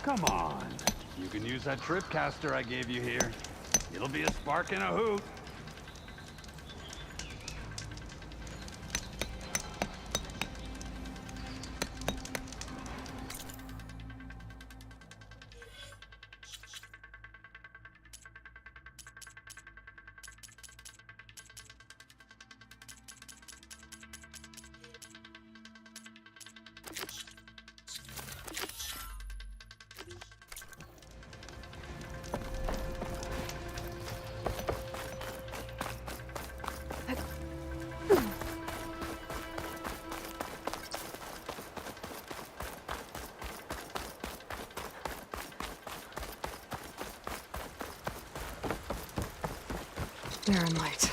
Come on. You can use that trip caster I gave you here. It'll be a spark and a hoot. Barren light.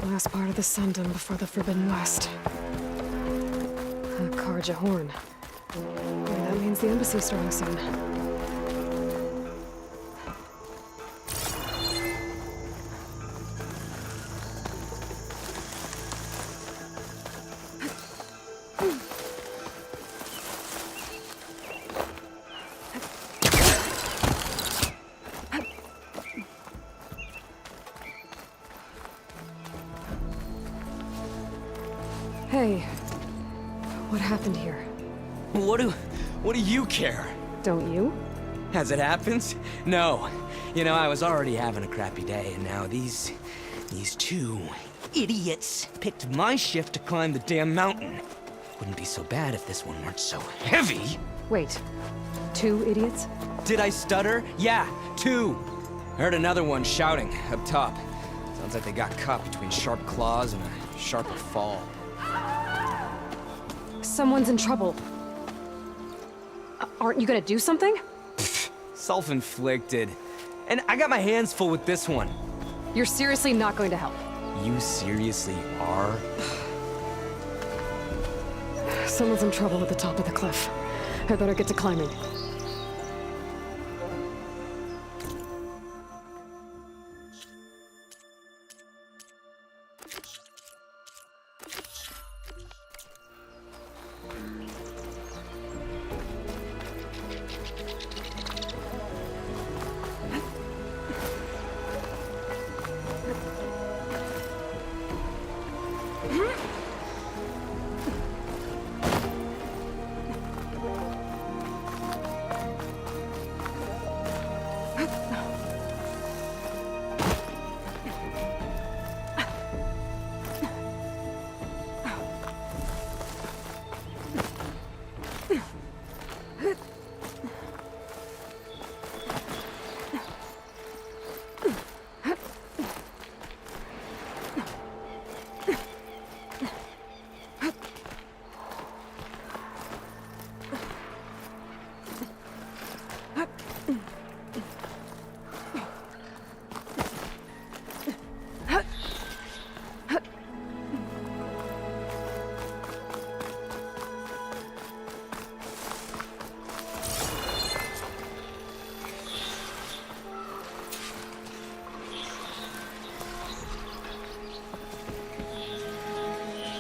Last part of the Sundom before the Forbidden West. A Karja horn. Maybe that means the embassy's starting soon. Hey, what happened here? What do you care? Don't you? As it happens? No. You know, I was already having a crappy day, and now these two idiots picked my shift to climb the damn mountain. Wouldn't be so bad if this one weren't so heavy. Wait, 2 idiots? Did I stutter? Yeah, 2. Heard another one shouting up top. Sounds like they got caught between sharp claws and a sharper fall. Someone's in trouble. Aren't you gonna do something? Self-inflicted. And I got my hands full with this one. You're seriously not going to help. You seriously are? Someone's in trouble at the top of the cliff. I better get to climbing.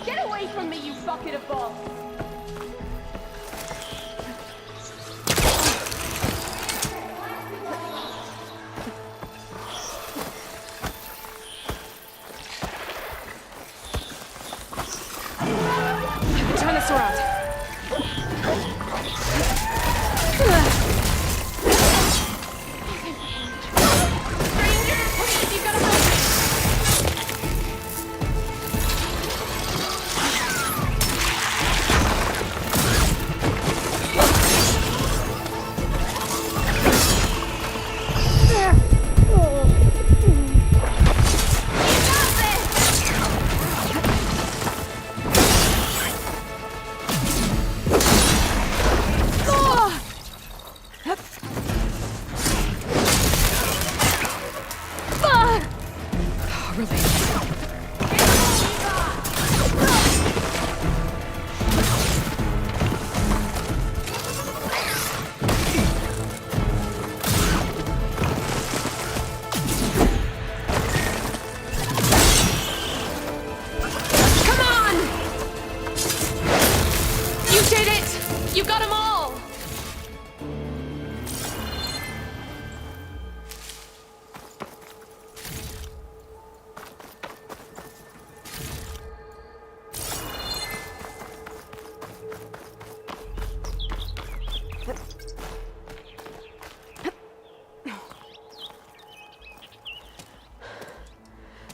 Get away from me, you bucket of balls! Turn this around. Stranger, please, you gotta help me! You did it! You got them all!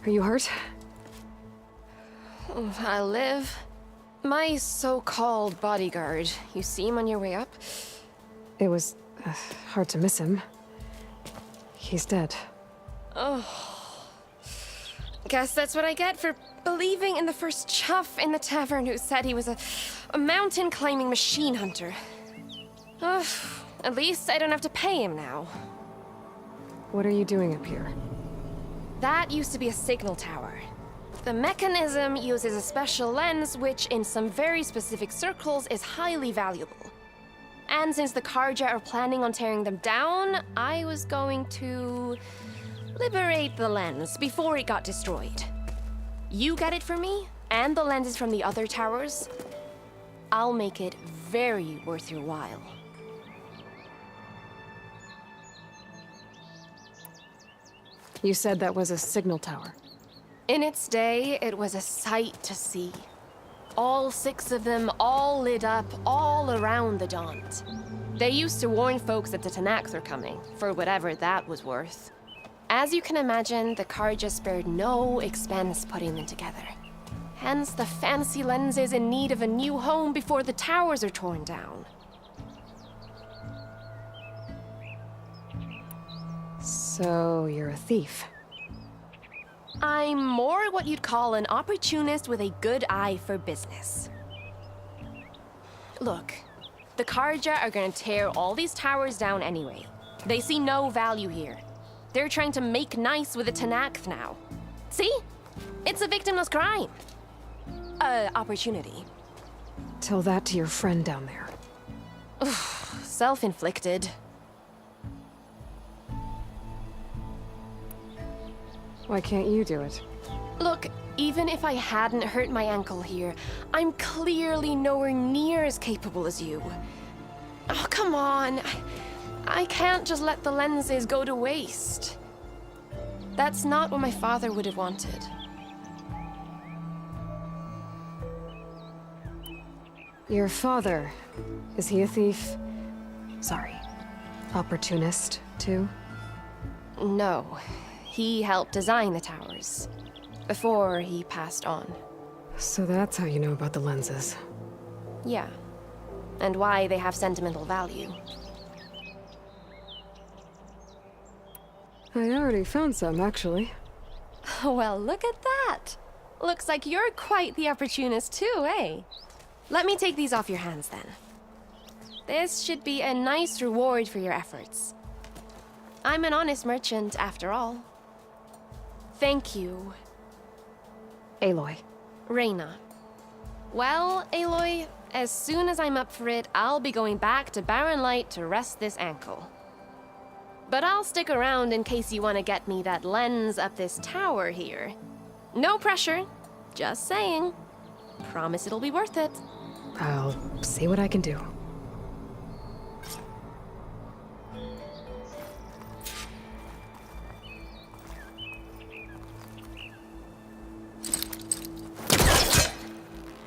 Are you hurt? I live. My so-called bodyguard. You see him on your way up? It was hard to miss him. He's dead. Guess that's what I get for believing in the first chuff in the tavern who said he was a mountain-climbing machine hunter. At least I don't have to pay him now. What are you doing up here? That used to be a signal tower. The mechanism uses a special lens which, in some very specific circles, is highly valuable. And since the Karja are planning on tearing them down, I was going to liberate the lens before it got destroyed. You get it for me, and the lenses from the other towers. I'll make it very worth your while. You said that was a signal tower. In its day, it was a sight to see. All 6 of them, all lit up, all around the Daunt. They used to warn folks that the Tanakhs were coming, for whatever that was worth. As you can imagine, the Karja spared no expense putting them together. Hence the fancy lenses in need of a new home before the towers are torn down. So, you're a thief. I'm more what you'd call an opportunist with a good eye for business. Look, the Karja are gonna tear all these towers down anyway. They see no value here. They're trying to make nice with the Tanakh now. See? It's a victimless crime. Opportunity. Tell that to your friend down there. Self-inflicted. Why can't you do it? Look, even if I hadn't hurt my ankle here, I'm clearly nowhere near as capable as you. Oh, come on. I can't just let the lenses go to waste. That's not what my father would have wanted. Your father, is he a thief? Sorry, opportunist, too? No. He helped design the towers. Before he passed on. So that's how you know about the lenses. Yeah. And why they have sentimental value. I already found some, actually. Well, look at that. Looks like you're quite the opportunist too, eh? Let me take these off your hands then. This should be a nice reward for your efforts. I'm an honest merchant, after all. Thank you. Aloy. Reyna. Well, Aloy, as soon as I'm up for it, I'll be going back to Barren Light to rest this ankle. But I'll stick around in case you want to get me that lens up this tower here. No pressure, just saying. Promise it'll be worth it. I'll see what I can do.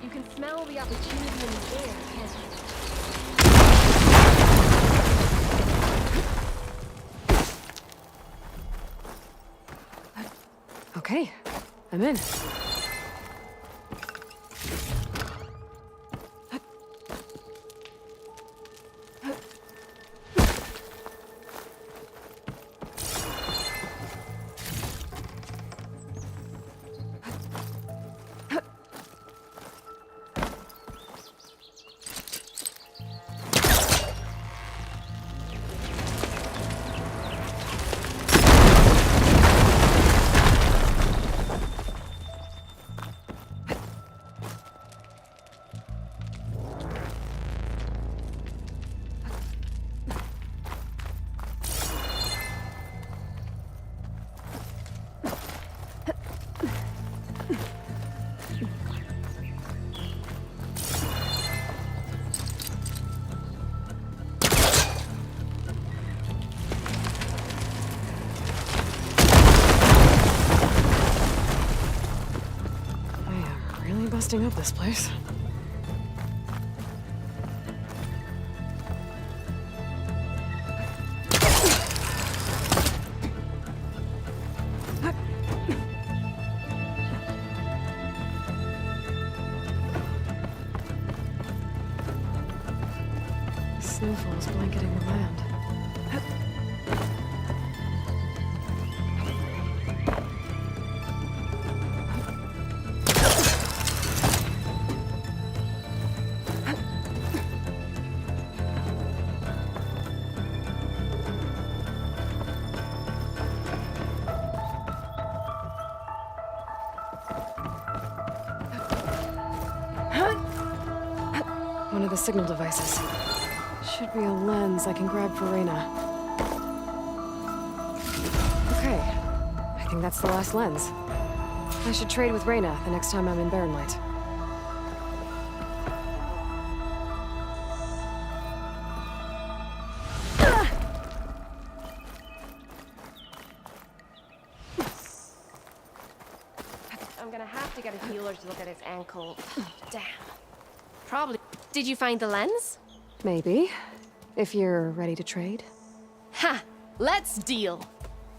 You can smell the opportunity in the air, can't you? Okay, I'm in. Busting up this place. snowfalls blanketing the land. One of the signal devices. Should be a lens I can grab for Reyna. Okay, I think that's the last lens. I should trade with Reyna the next time I'm in Barren Light. I'm gonna have to get a healer to look at his ankle. Damn. Probably. Did you find the lens? Maybe. If you're ready to trade. Ha! Let's deal.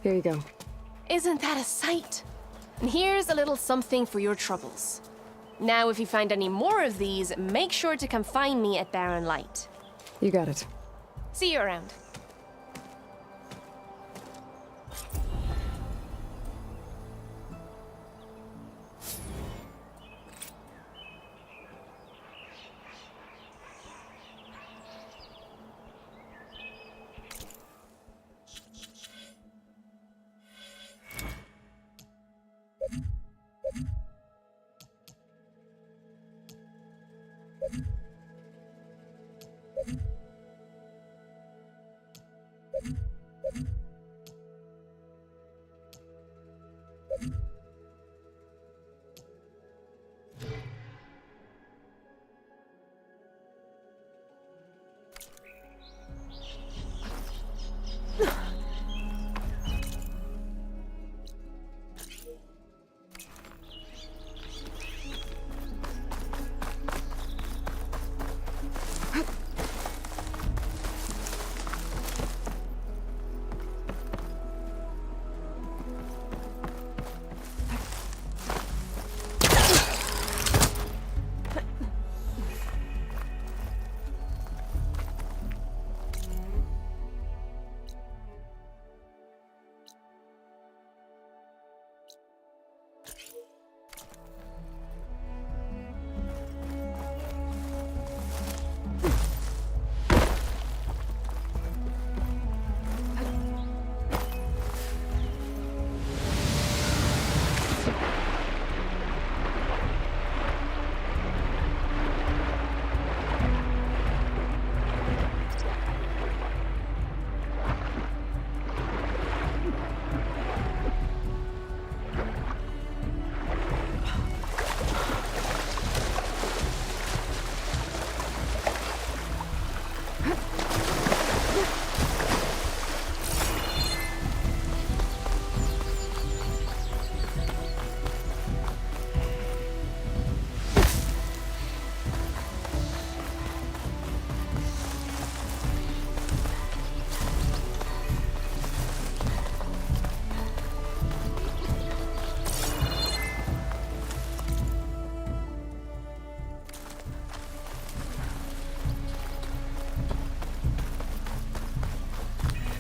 Here you go. Isn't that a sight? And here's a little something for your troubles. Now, if you find any more of these, make sure to come find me at Barren Light. You got it. See you around.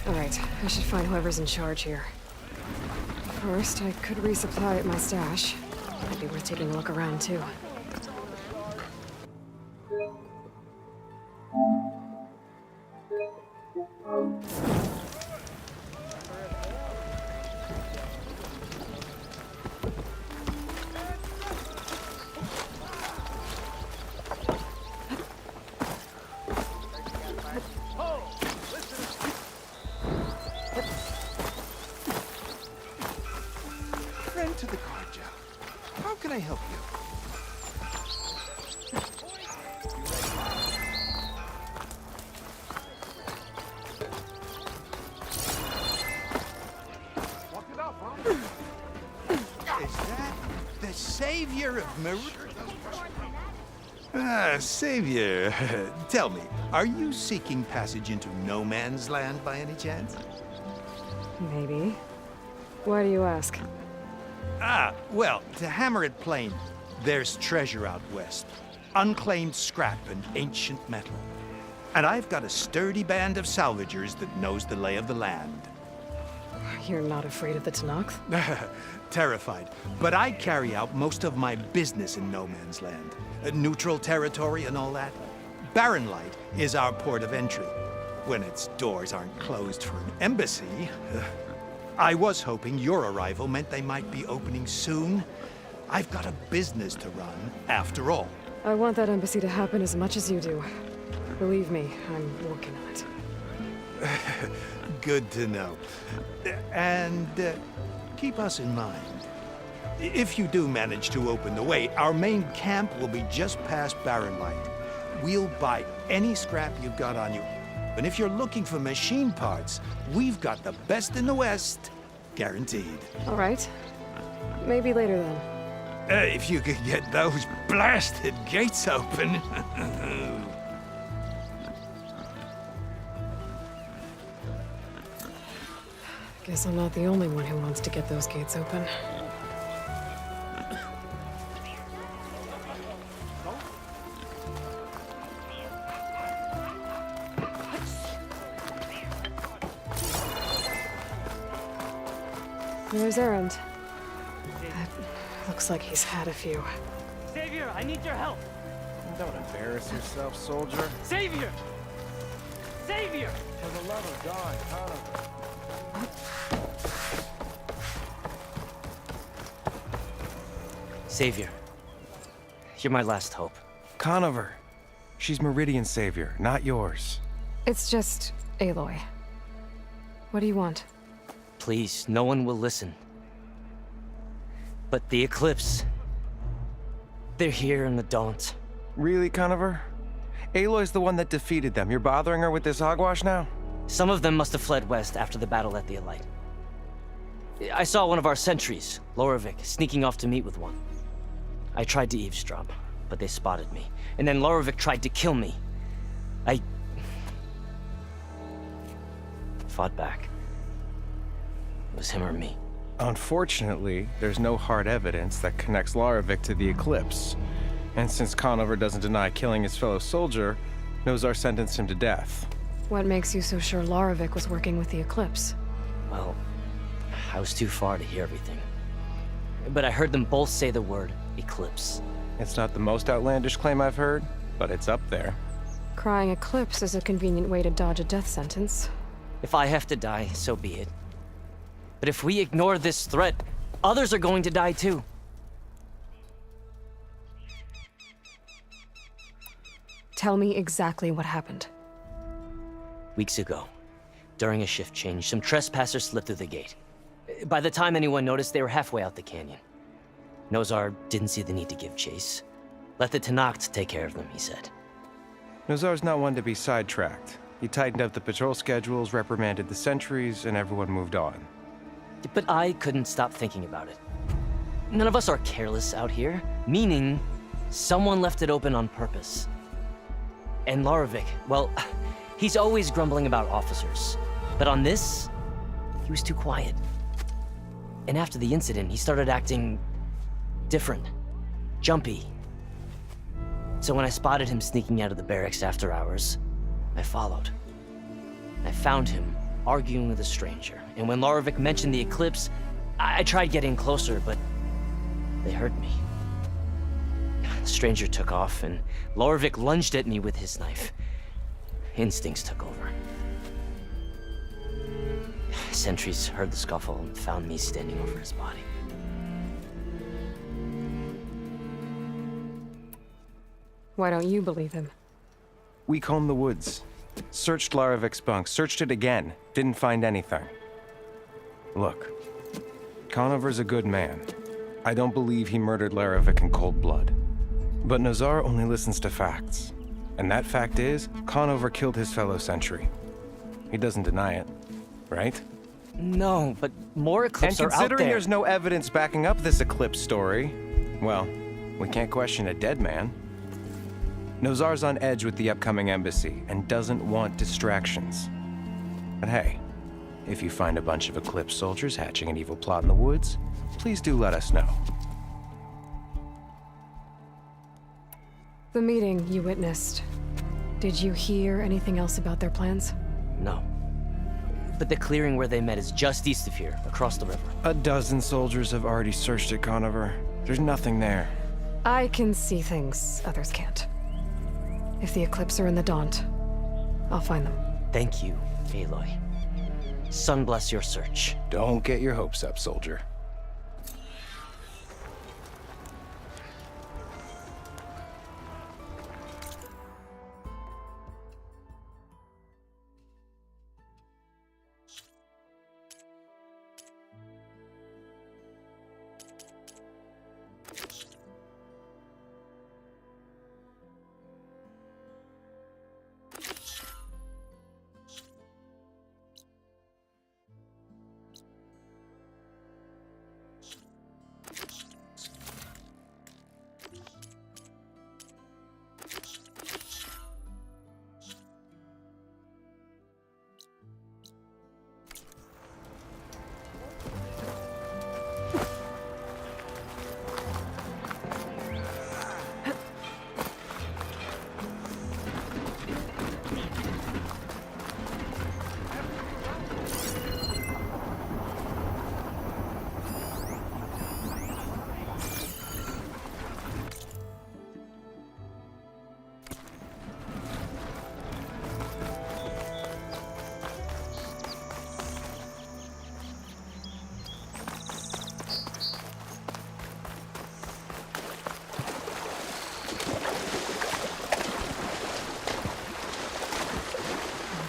Alright, I should find whoever's in charge here. First, I could resupply at my stash. Might be worth taking a look around, too. Friend to the carja. How can I help you? Is that the savior of Savior. Tell me, are you seeking passage into no man's land by any chance? Maybe. Why do you ask? Well, to hammer it plain, there's treasure out west. Unclaimed scrap and ancient metal. And I've got a sturdy band of salvagers that knows the lay of the land. You're not afraid of the Tenakth? Terrified. But I carry out most of my business in no man's land. Neutral territory and all that. Barren Light is our port of entry. When its doors aren't closed for an embassy. I was hoping your arrival meant they might be opening soon. I've got a business to run, after all. I want that embassy to happen as much as you do. Believe me, I'm working on it. Good to know. And keep us in mind. If you do manage to open the way, our main camp will be just past Barren Light. We'll buy any scrap you've got on you. And if you're looking for machine parts, we've got the best in the West. Guaranteed. All right. Maybe later then. If you could get those blasted gates open. Guess I'm not the only one who wants to get those gates open. Where's Erend? Looks like he's had a few. Savior, I need your help. Don't embarrass yourself, soldier. Savior! Savior! For the love of God, Conover. Savior, you're my last hope. Conover. She's Meridian's savior, not yours. It's just Aloy. What do you want? Please, no one will listen. But the Eclipse... they're here in the Daunt. Really, Conover? Aloy's the one that defeated them. You're bothering her with this hogwash now? Some of them must have fled west after the battle at the Elite. I saw one of our sentries, Loravik, sneaking off to meet with one. I tried to eavesdrop, but they spotted me. And then Loravik tried to kill me. I... fought back. It was him or me. Unfortunately, there's no hard evidence that connects Loravik to the Eclipse. And since Conover doesn't deny killing his fellow soldier, Nozar sentenced him to death. What makes you so sure Loravik was working with the Eclipse? Well, I was too far to hear everything. But I heard them both say the word Eclipse. It's not the most outlandish claim I've heard, but it's up there. Crying Eclipse is a convenient way to dodge a death sentence. If I have to die, so be it. But if we ignore this threat, others are going to die too. Tell me exactly what happened. Weeks ago, during a shift change, some trespassers slipped through the gate. By the time anyone noticed, they were halfway out the canyon. Nozar didn't see the need to give chase. Let the Tenakth take care of them, he said. Nozar's not one to be sidetracked. He tightened up the patrol schedules, reprimanded the sentries, and everyone moved on. But I couldn't stop thinking about it. None of us are careless out here, meaning someone left it open on purpose. And Loravik, well, he's always grumbling about officers. But on this, he was too quiet. And after the incident, he started acting different, jumpy. So when I spotted him sneaking out of the barracks after hours, I followed. I found him arguing with a stranger. And when Loravik mentioned the Eclipse, I tried getting closer, but they heard me. The stranger took off, and Loravik lunged at me with his knife. Instincts took over. Sentries heard the scuffle and found me standing over his body. Why don't you believe him? We combed the woods. Searched Laravik's bunk, searched it again, didn't find anything. Look, Conover's a good man. I don't believe he murdered Laravik in cold blood. But Nozar only listens to facts. And that fact is, Conover killed his fellow sentry. He doesn't deny it, right? No, but more Eclipse are out there. And considering there's no evidence backing up this Eclipse story, well, we can't question a dead man. Nozar's on edge with the upcoming embassy and doesn't want distractions. But hey, if you find a bunch of Eclipse soldiers hatching an evil plot in the woods, please do let us know. The meeting you witnessed. Did you hear anything else about their plans? No. But the clearing where they met is just east of here, across the river. A dozen soldiers have already searched it, Conover. There's nothing there. I can see things others can't. If the Eclipse are in the Daunt, I'll find them. Thank you, Aloy. Sun bless your search. Don't get your hopes up, soldier.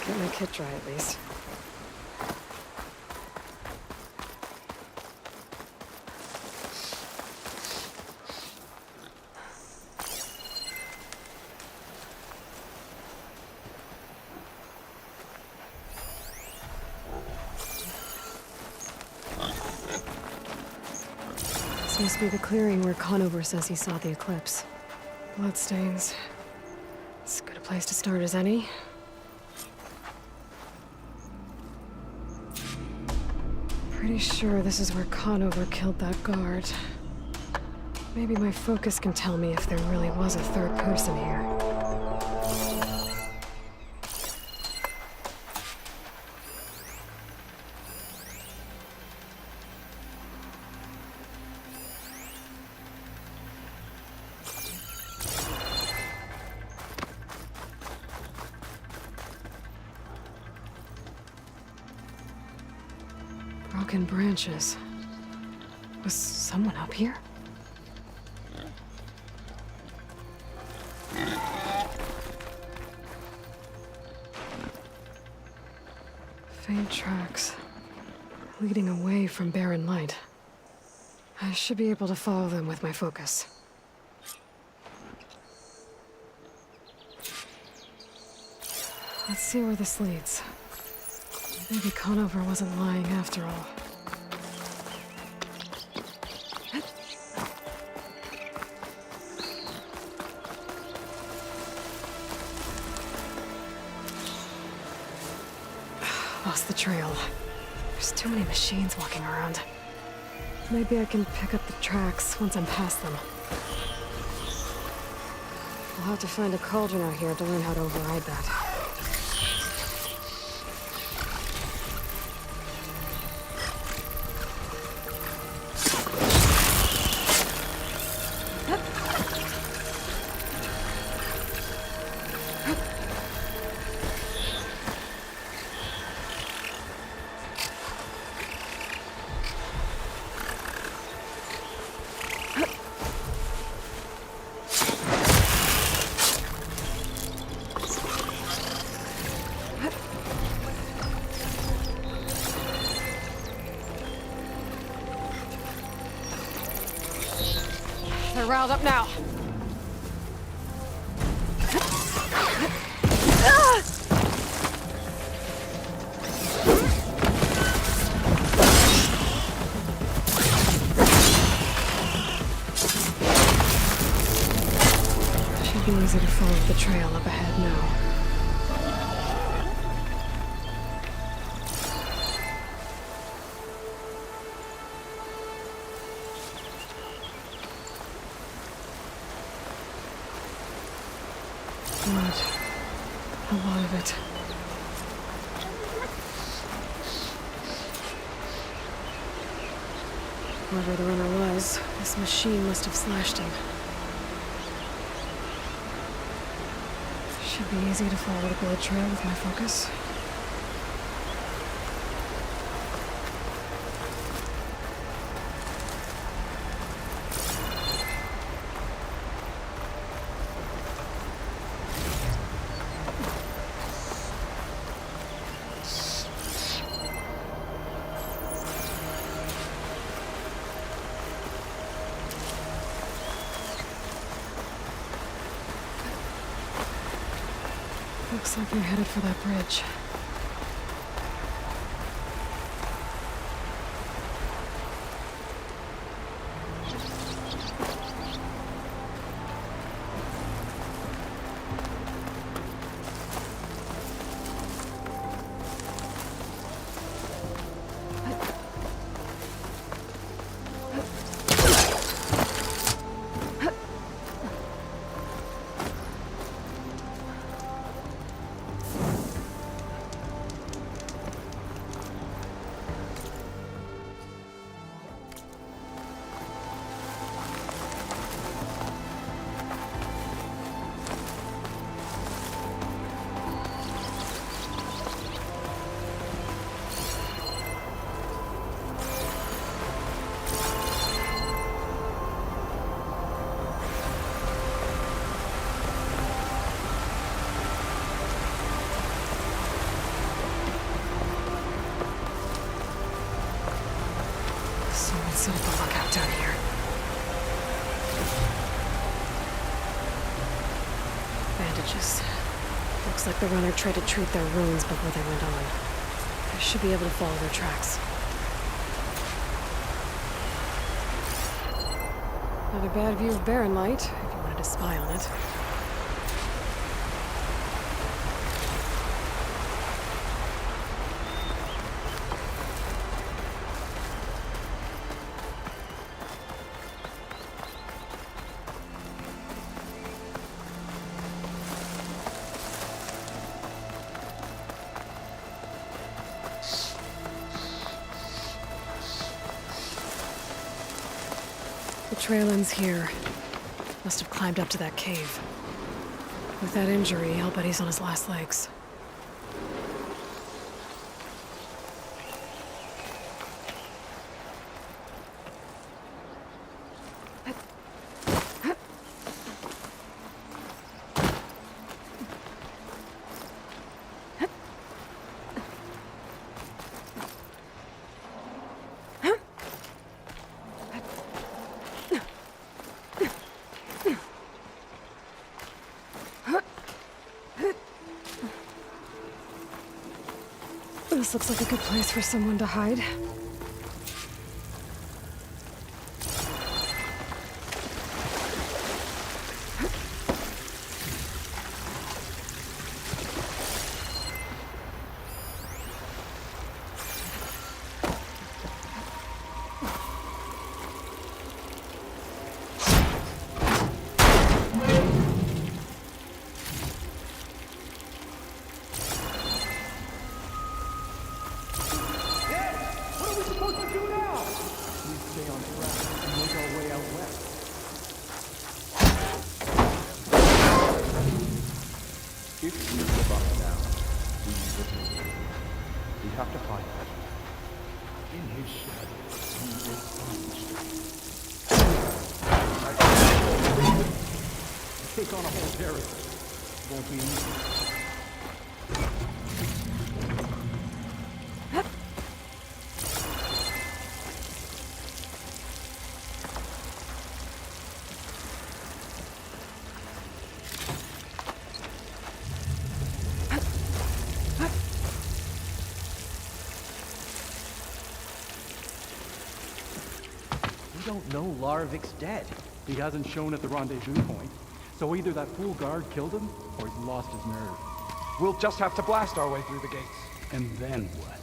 Get my kit dry at least. This must be the clearing where Conover says he saw the eclipse. Bloodstains. As good a place to start as any. Pretty sure this is where Conover killed that guard. Maybe my focus can tell me if there really was a third person here. Broken branches. Was someone up here? Faint tracks, leading away from barren light. I should be able to follow them with my focus. Let's see where this leads. Maybe Conover wasn't lying after all. Lost the trail. There's too many machines walking around. Maybe I can pick up the tracks once I'm past them. I'll have to find a cauldron out here to learn how to override that. They're riled up now. Should be easy to follow the trail up ahead now. Blood. A lot of it. Whoever the runner was, this machine must have slashed him. Should be easy to follow the bullet trail with my focus. Looks like they're headed for that bridge. Someone set up a lookout down here. Bandages. Looks like the runner tried to treat their wounds before they went on. I should be able to follow their tracks. Not a bad view of Barren Light, if you wanted to spy on it. The trail ends here. Must have climbed up to that cave. With that injury, I'll bet he's on his last legs. This looks like a good place for someone to hide. If we give up now, we will make it. We have to find him. In his shadow, he will find. Take on a whole territory. Won't be easy. We don't know Larvik's dead. He hasn't shown at the rendezvous point. So either that fool guard killed him, or he's lost his nerve. We'll just have to blast our way through the gates. And then what?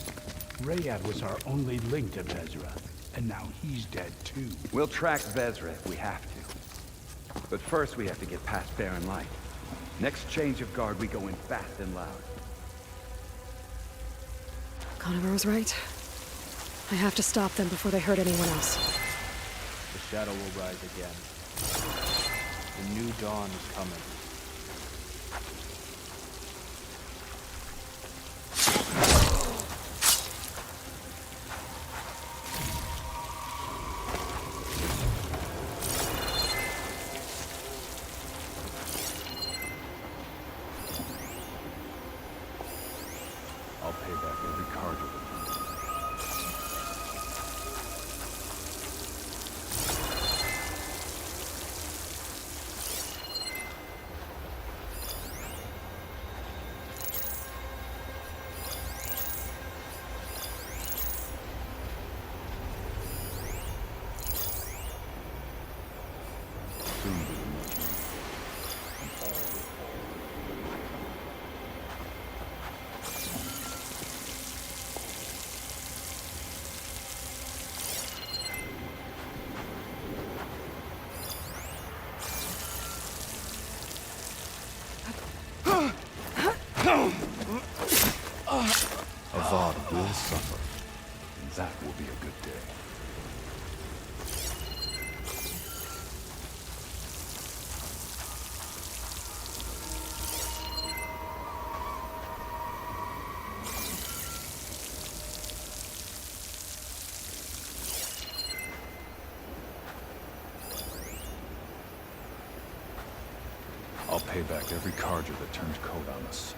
Rayad was our only link to Vezra, and now he's dead too. We'll track Vezra if we have to. But first we have to get past Barren Light. Next change of guard, we go in fast and loud. Conover was right. I have to stop them before they hurt anyone else. The shadow will rise again. The new dawn is coming. I'll pay back every card you owe. Soon be the much and all will fall. Avad will suffer, and that will be a good day. I'll pay back every Carja that turned coat on us.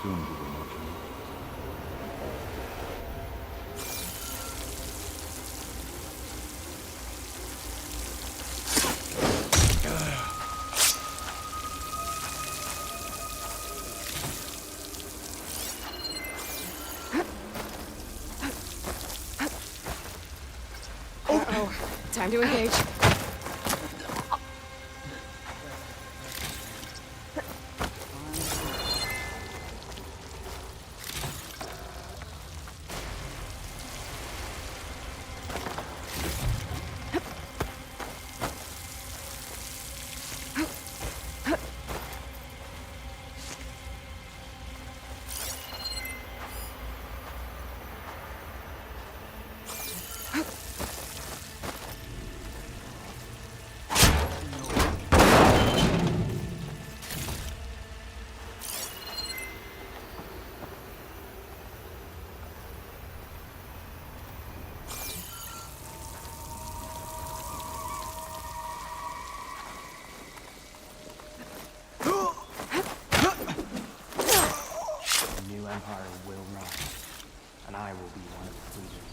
Soon we will know. Uh-oh. Time to engage. Empire will rise, and I will be one of its leaders.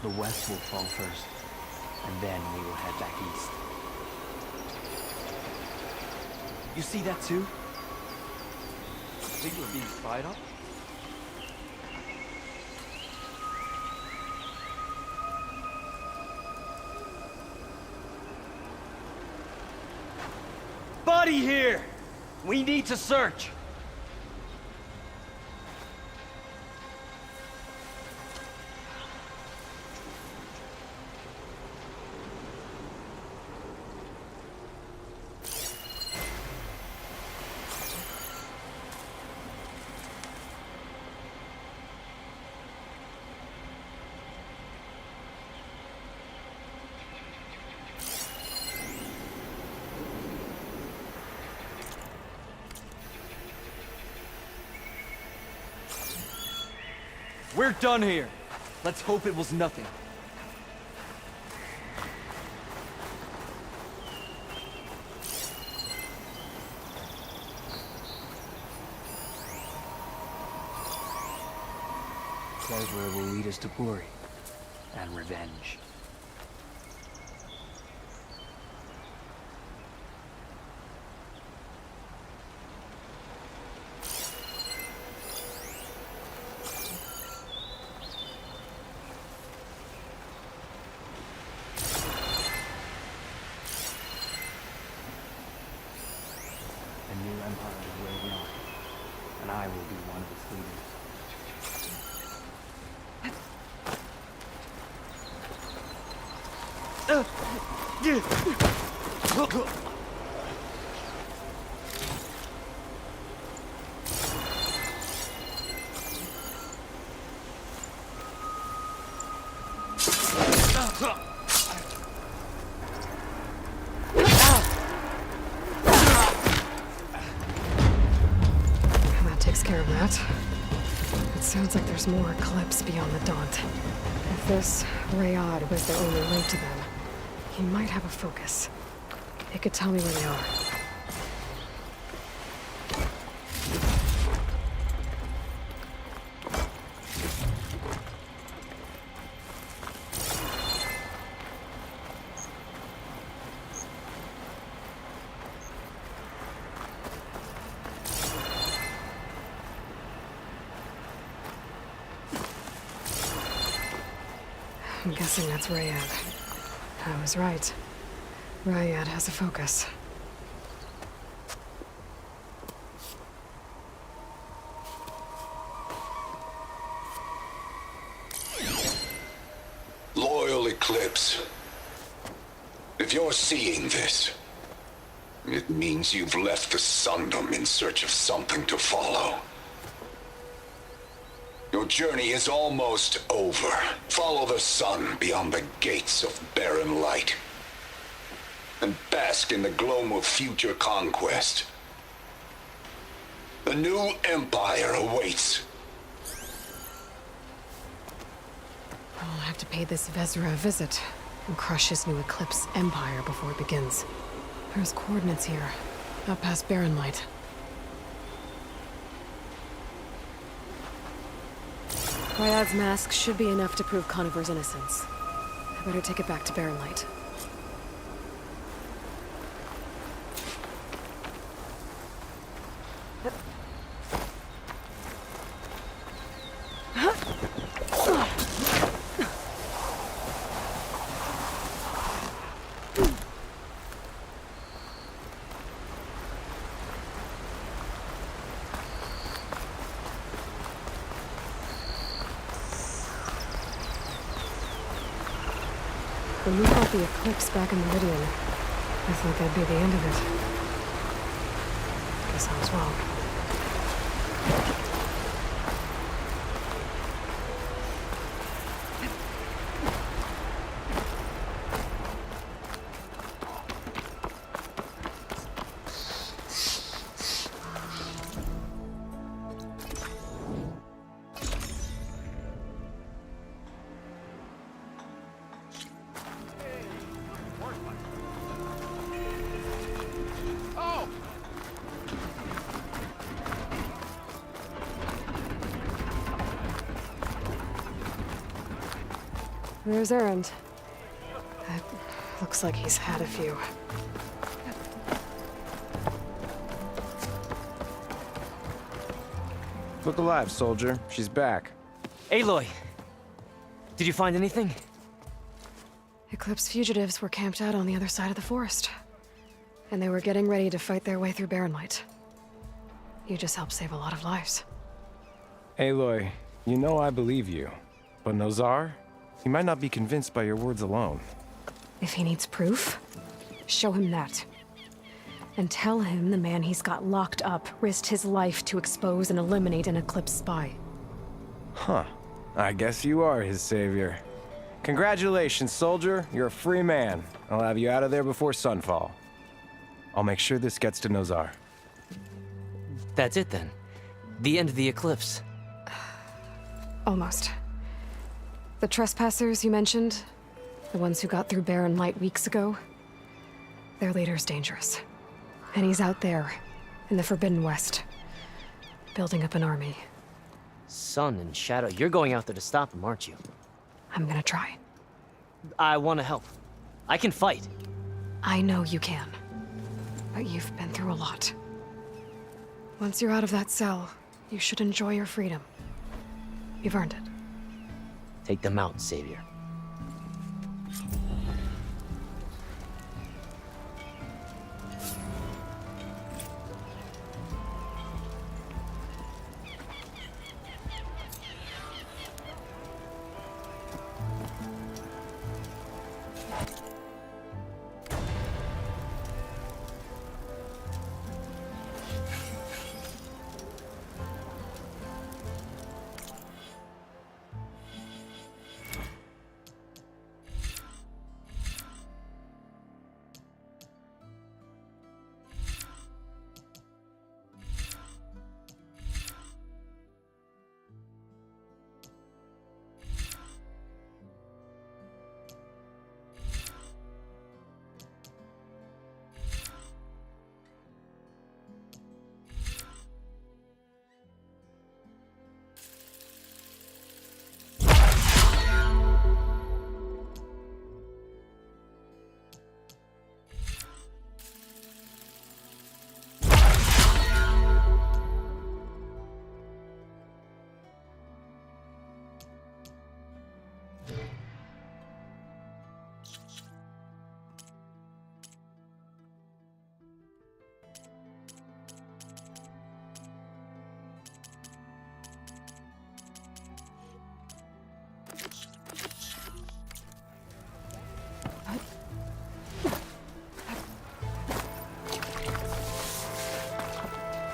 The West will fall first, and then we will head back east. You see that too? Think we're being spied on? Buddy here! We need to search! We're done here. Let's hope it was nothing. Ezra will lead us to glory and revenge. A new empire is waging on, and I will be one of its leaders. That takes care of that. It sounds like there's more Eclipse beyond the Daunt. If this Rayad was their only link to them, he might have a focus. It could tell me where they are. I'm guessing that's Rayad. I was right. Rayad has a focus. Loyal Eclipse, if you're seeing this, it means you've left the Sundom in search of something to follow. Your journey is almost over. Follow the sun beyond the gates of barren light, and bask in the gloam of future conquest. A new empire awaits. I'll have to pay this Vezra a visit and crush his new Eclipse empire before it begins. There's coordinates here, out past Barren Light. Ryad's mask should be enough to prove Conover's innocence. I better take it back to Barren Light. When we fought the Eclipse back in Meridian, I thought that'd be the end of it. Guess I was wrong. Where's Erend? It looks like he's had a few. Look alive, soldier. She's back. Aloy! Did you find anything? Eclipse fugitives were camped out on the other side of the forest. And they were getting ready to fight their way through Barren Light. You just helped save a lot of lives. Aloy, you know I believe you. But Nozar? He might not be convinced by your words alone. If he needs proof, show him that. And tell him the man he's got locked up risked his life to expose and eliminate an Eclipse spy. Huh. I guess you are his savior. Congratulations, soldier. You're a free man. I'll have you out of there before sunfall. I'll make sure this gets to Nozar. That's it then. The end of the Eclipse. Almost. The trespassers you mentioned, the ones who got through Barren Light weeks ago, their leader's dangerous. And he's out there, in the Forbidden West, building up an army. Sun and Shadow, you're going out there to stop them, aren't you? I'm gonna try. I want to help. I can fight. I know you can. But you've been through a lot. Once you're out of that cell, you should enjoy your freedom. You've earned it. Take them out, Savior.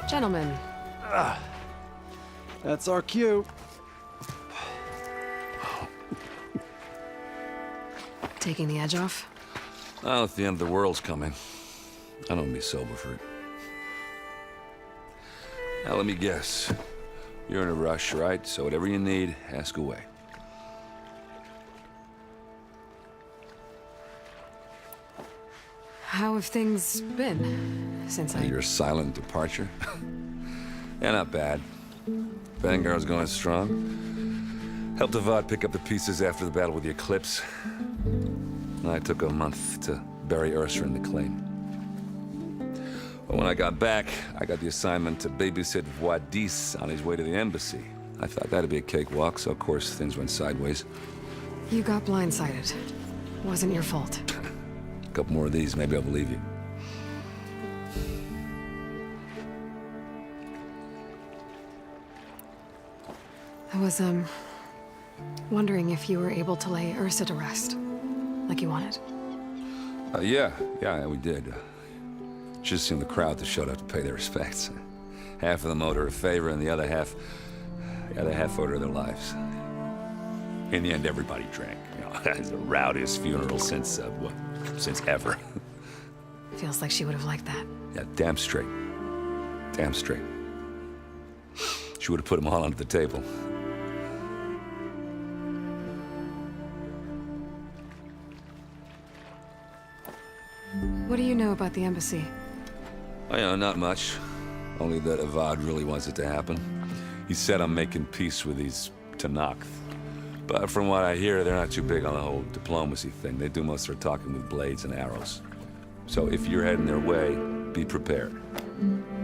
Gentlemen. That's our cue. Taking the edge off? Well, if the end of the world's coming, I don't be sober for it. Now, let me guess. You're in a rush, right? So whatever you need, ask away. How have things been since Your silent departure? Yeah, not bad. Vanguard's going strong. Helped Avad pick up the pieces after the battle with the Eclipse. I took a month to bury Ursa in the claim. But when I got back, I got the assignment to babysit Wadis on his way to the embassy. I thought that'd be a cakewalk, so of course things went sideways. You got blindsided. Wasn't your fault. A couple more of these, maybe I'll believe you. I was, wondering if you were able to lay Ursa to rest, like you wanted. Yeah, we did. Just seemed the crowd that showed up to pay their respects. Half of them owed her a favor, and the other half owed her their lives. In the end, everybody drank. You know, it's the rowdiest funeral since ever. Feels like she would have liked that. Yeah, damn straight. Damn straight. She would have put them all under the table. What do you know about the embassy? Oh, yeah, not much. Only that Avad really wants it to happen. He said I'm making peace with these Tanakh. But from what I hear, they're not too big on the whole diplomacy thing. They do most of their talking with blades and arrows. So if you're heading their way, be prepared.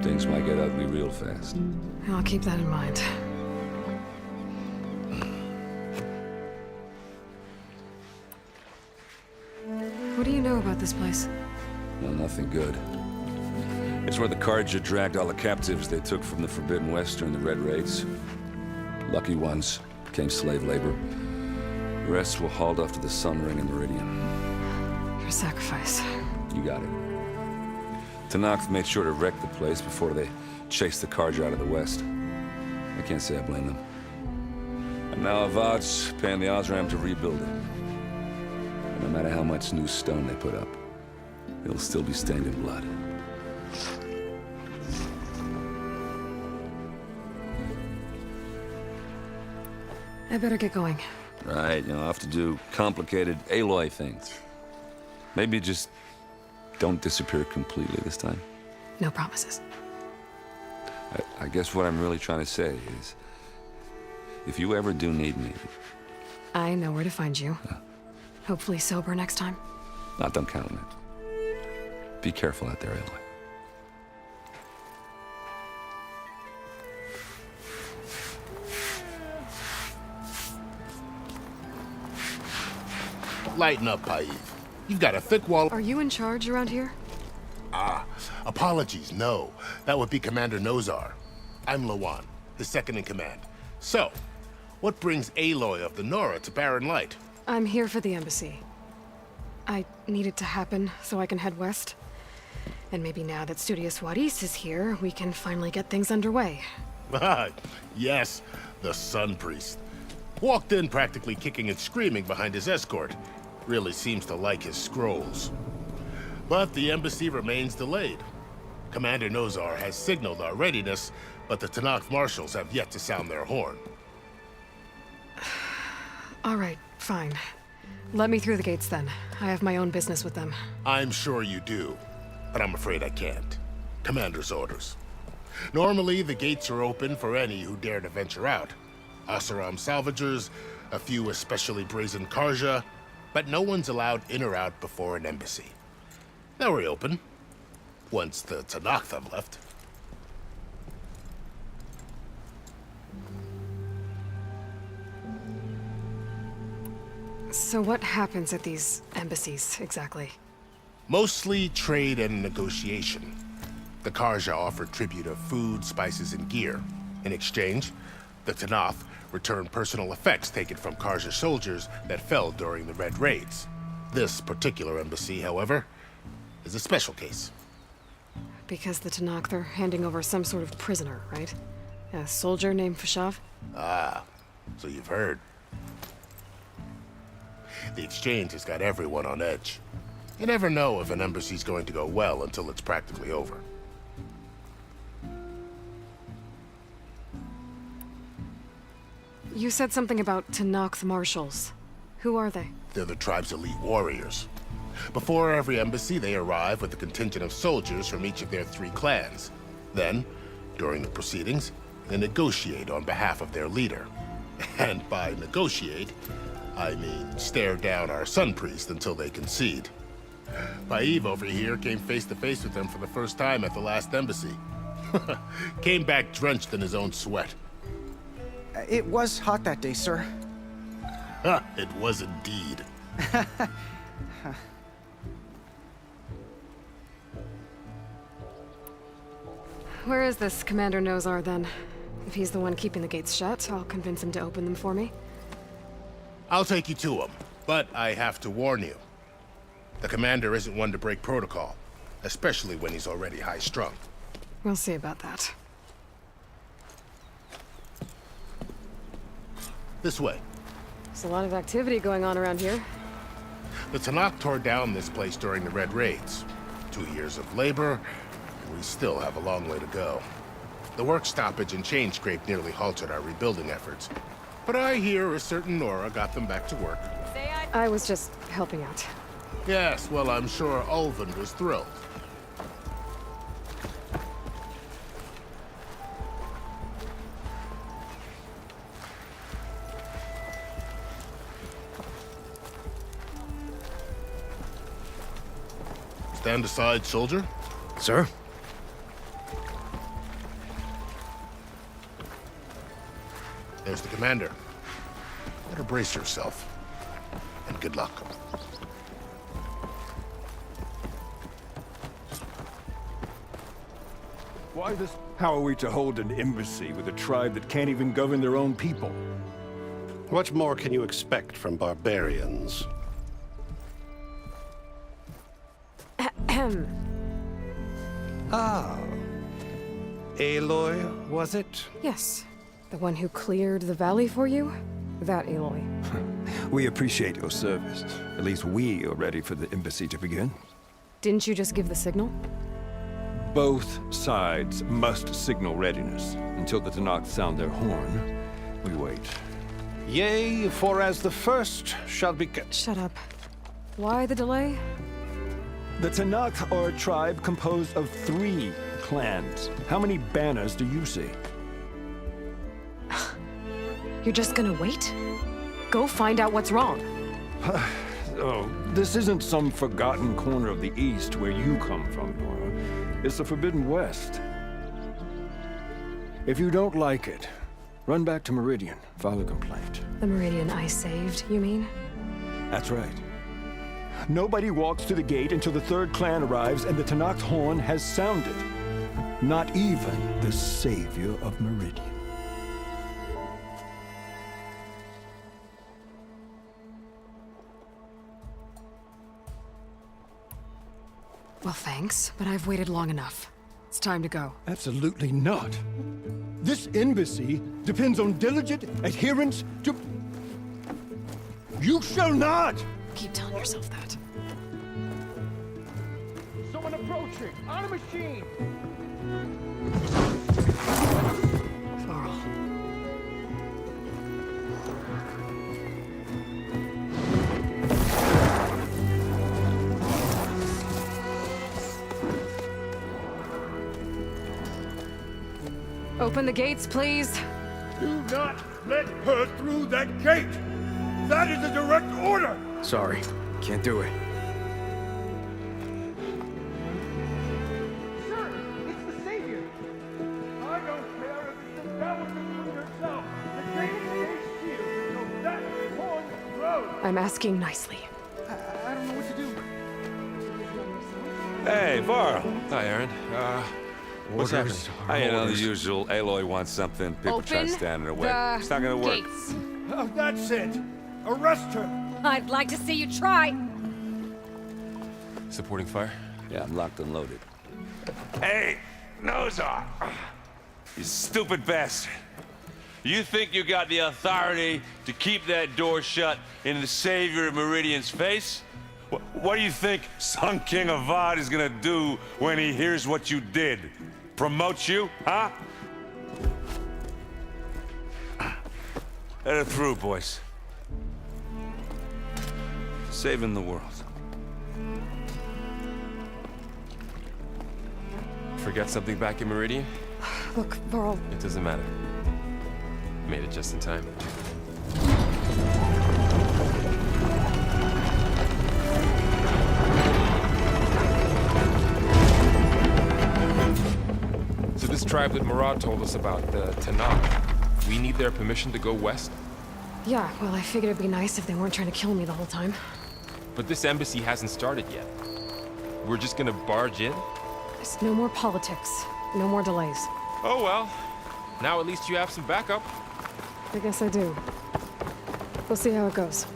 Things might get ugly real fast. I'll keep that in mind. What do you know about this place? Well, nothing good. It's where the Carja dragged all the captives they took from the Forbidden West during the Red Raids. Lucky ones became slave labor. The rest were hauled off to the Sun Ring and Meridian. Your sacrifice. You got it. Tanakh made sure to wreck the place before they chased the Carja out of the West. I can't say I blame them. And now Avad's paying the Osram to rebuild it. And no matter how much new stone they put up, it'll still be stained in blood. I better get going. Right, I'll have to do complicated Aloy things. Maybe just don't disappear completely this time. No promises. I guess what I'm really trying to say is, If you ever do need me, I know where to find you. Hopefully sober next time. don't count on it. Be careful out there, Aloy. Lighten up, Paiv. You've got a thick wall. Are you in charge around here? Apologies, no. That would be Commander Nozar. I'm Lawan, his second in command. So, what brings Aloy of the Nora to Barren Light? I'm here for the embassy. I need it to happen so I can head west. And maybe now that Studious Juarez is here, we can finally get things underway. Yes, the Sun Priest. Walked in practically kicking and screaming behind his escort. Really seems to like his scrolls. But the embassy remains delayed. Commander Nozar has signaled our readiness, but the Tanakh marshals have yet to sound their horn. All right, fine. Let me through the gates then. I have my own business with them. I'm sure you do, but I'm afraid I can't. Commander's orders. Normally, the gates are open for any who dare to venture out. Asaram salvagers, a few especially brazen Karja, but no one's allowed in or out before an embassy. They'll reopen, once the Tanakh have left. So what happens at these embassies, exactly? Mostly trade and negotiation. The Karja offer tribute of food, spices, and gear. In exchange, the Tanakh return personal effects taken from Karja soldiers that fell during the Red Raids. This particular embassy, however, is a special case. Because the Tanakh, they're handing over some sort of prisoner, right? A soldier named Fashav? Ah, so you've heard. The exchange has got everyone on edge. You never know if an embassy's going to go well until it's practically over. You said something about Tanakh marshals. Who are they? They're the tribe's elite warriors. Before every embassy, they arrive with a contingent of soldiers from each of their 3 clans. Then, during the proceedings, they negotiate on behalf of their leader. And by negotiate, I mean stare down our Sun Priest until they concede. Paiv over here came face to face with them for the first time at the last embassy. Came back drenched in his own sweat. It was hot that day, sir. It was indeed. Where is this Commander Nozar, then? If he's the one keeping the gates shut, I'll convince him to open them for me. I'll take you to him, but I have to warn you. The commander isn't one to break protocol, especially when he's already high-strung. We'll see about that. This way. There's a lot of activity going on around here. The Tanakh tore down this place during the Red Raids. 2 years of labor, and we still have a long way to go. The work stoppage and chain scrape nearly halted our rebuilding efforts. But I hear a certain Nora got them back to work. I was just helping out. Yes, well, I'm sure Ulvin was thrilled. Stand aside, soldier. Sir? There's the commander. Better brace yourself. And good luck. Why this? How are we to hold an embassy with a tribe that can't even govern their own people? What more can you expect from barbarians? Ahem. Ah. Aloy, was it? Yes. The one who cleared the valley for you? That Aloy. We appreciate your service. At least we are ready for the embassy to begin. Didn't you just give the signal? Both sides must signal readiness. Until the Tanakh sound their horn, we wait. Yea, for as the first shall be... Shut up. Why the delay? The Tanakh are a tribe composed of 3 clans. How many banners do you see? You're just gonna wait? Go find out what's wrong. Oh, this isn't some forgotten corner of the East where you come from, Nora. It's the Forbidden West. If you don't like it, run back to Meridian, file a complaint. The Meridian I saved, you mean? That's right. Nobody walks to the gate until the third clan arrives and the Tenakth's horn has sounded. Not even the savior of Meridian. Well, thanks, but I've waited long enough. It's time to go. Absolutely not. This embassy depends on diligent adherence to... You shall not! Keep telling yourself that. Someone approaching! On a machine! Varl. Open the gates, please. Do not let her through that gate! That is a direct order! Sorry, can't do it. Sir, it's the Savior! I don't care if it's the devil you yourself! The gate is sealed, so that horn grows! I'm asking nicely. I don't know what to do. Hey, Varl. Hi, Aaron. What's happening? You know, the usual. Aloy wants something. People try to stand in her way. It's not gonna work. Gates. Oh, that's it! Arrest her! I'd like to see you try. Supporting fire? Yeah, I'm locked and loaded. Hey, Nozar! You stupid bastard. You think you got the authority to keep that door shut in the savior of Meridian's face? What do you think Sun King Avad is gonna do when he hears what you did? Promote you, huh? Let her through, boys. Saving the world. Forget something back in Meridian? Look, Varl. It doesn't matter. Made it just in time. So this tribe that Murad told us about, the Tanakh, we need their permission to go west? Yeah, well, I figured it'd be nice if they weren't trying to kill me the whole time. But this embassy hasn't started yet. We're just gonna barge in? There's no more politics. No more delays. Oh well. Now at least you have some backup. I guess I do. We'll see how it goes.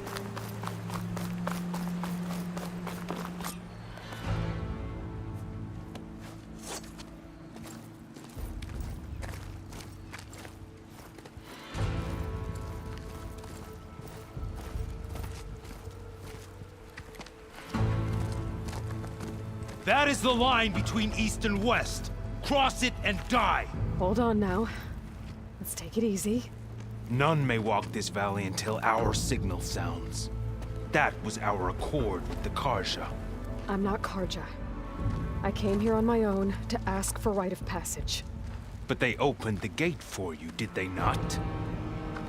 That is the line between East and West. Cross it and die. Hold on now. Let's take it easy. None may walk this valley until our signal sounds. That was our accord with the Karja. I'm not Karja. I came here on my own to ask for rite of passage. But they opened the gate for you, did they not?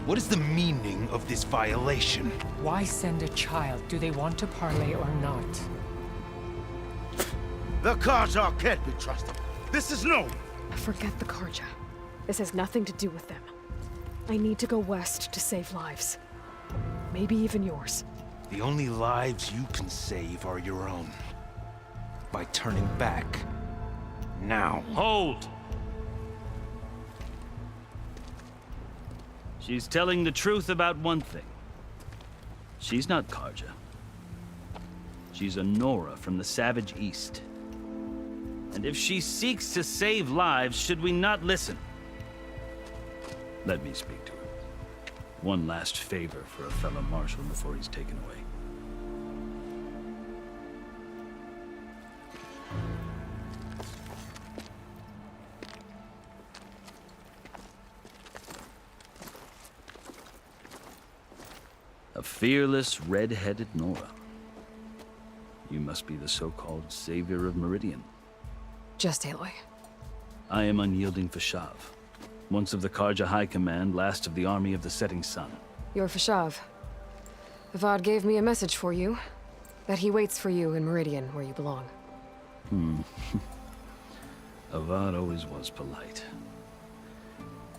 What is the meaning of this violation? Why send a child? Do they want to parley or not? The Karja can't be trusted. This is no... Forget the Karja. This has nothing to do with them. I need to go west to save lives. Maybe even yours. The only lives you can save are your own. By turning back. Now. Hold! She's telling the truth about one thing. She's not Karja. She's a Nora from the Savage East. And if she seeks to save lives, should we not listen? Let me speak to her. One last favor for a fellow marshal before he's taken away. A fearless, red-headed Nora. You must be the so-called savior of Meridian. Just Aloy. I am unyielding Fashav. once of the Karja High Command, last of the Army of the Setting Sun. You're Fashav. Avad gave me a message for you. That he waits for you in Meridian, where you belong. Avad always was polite.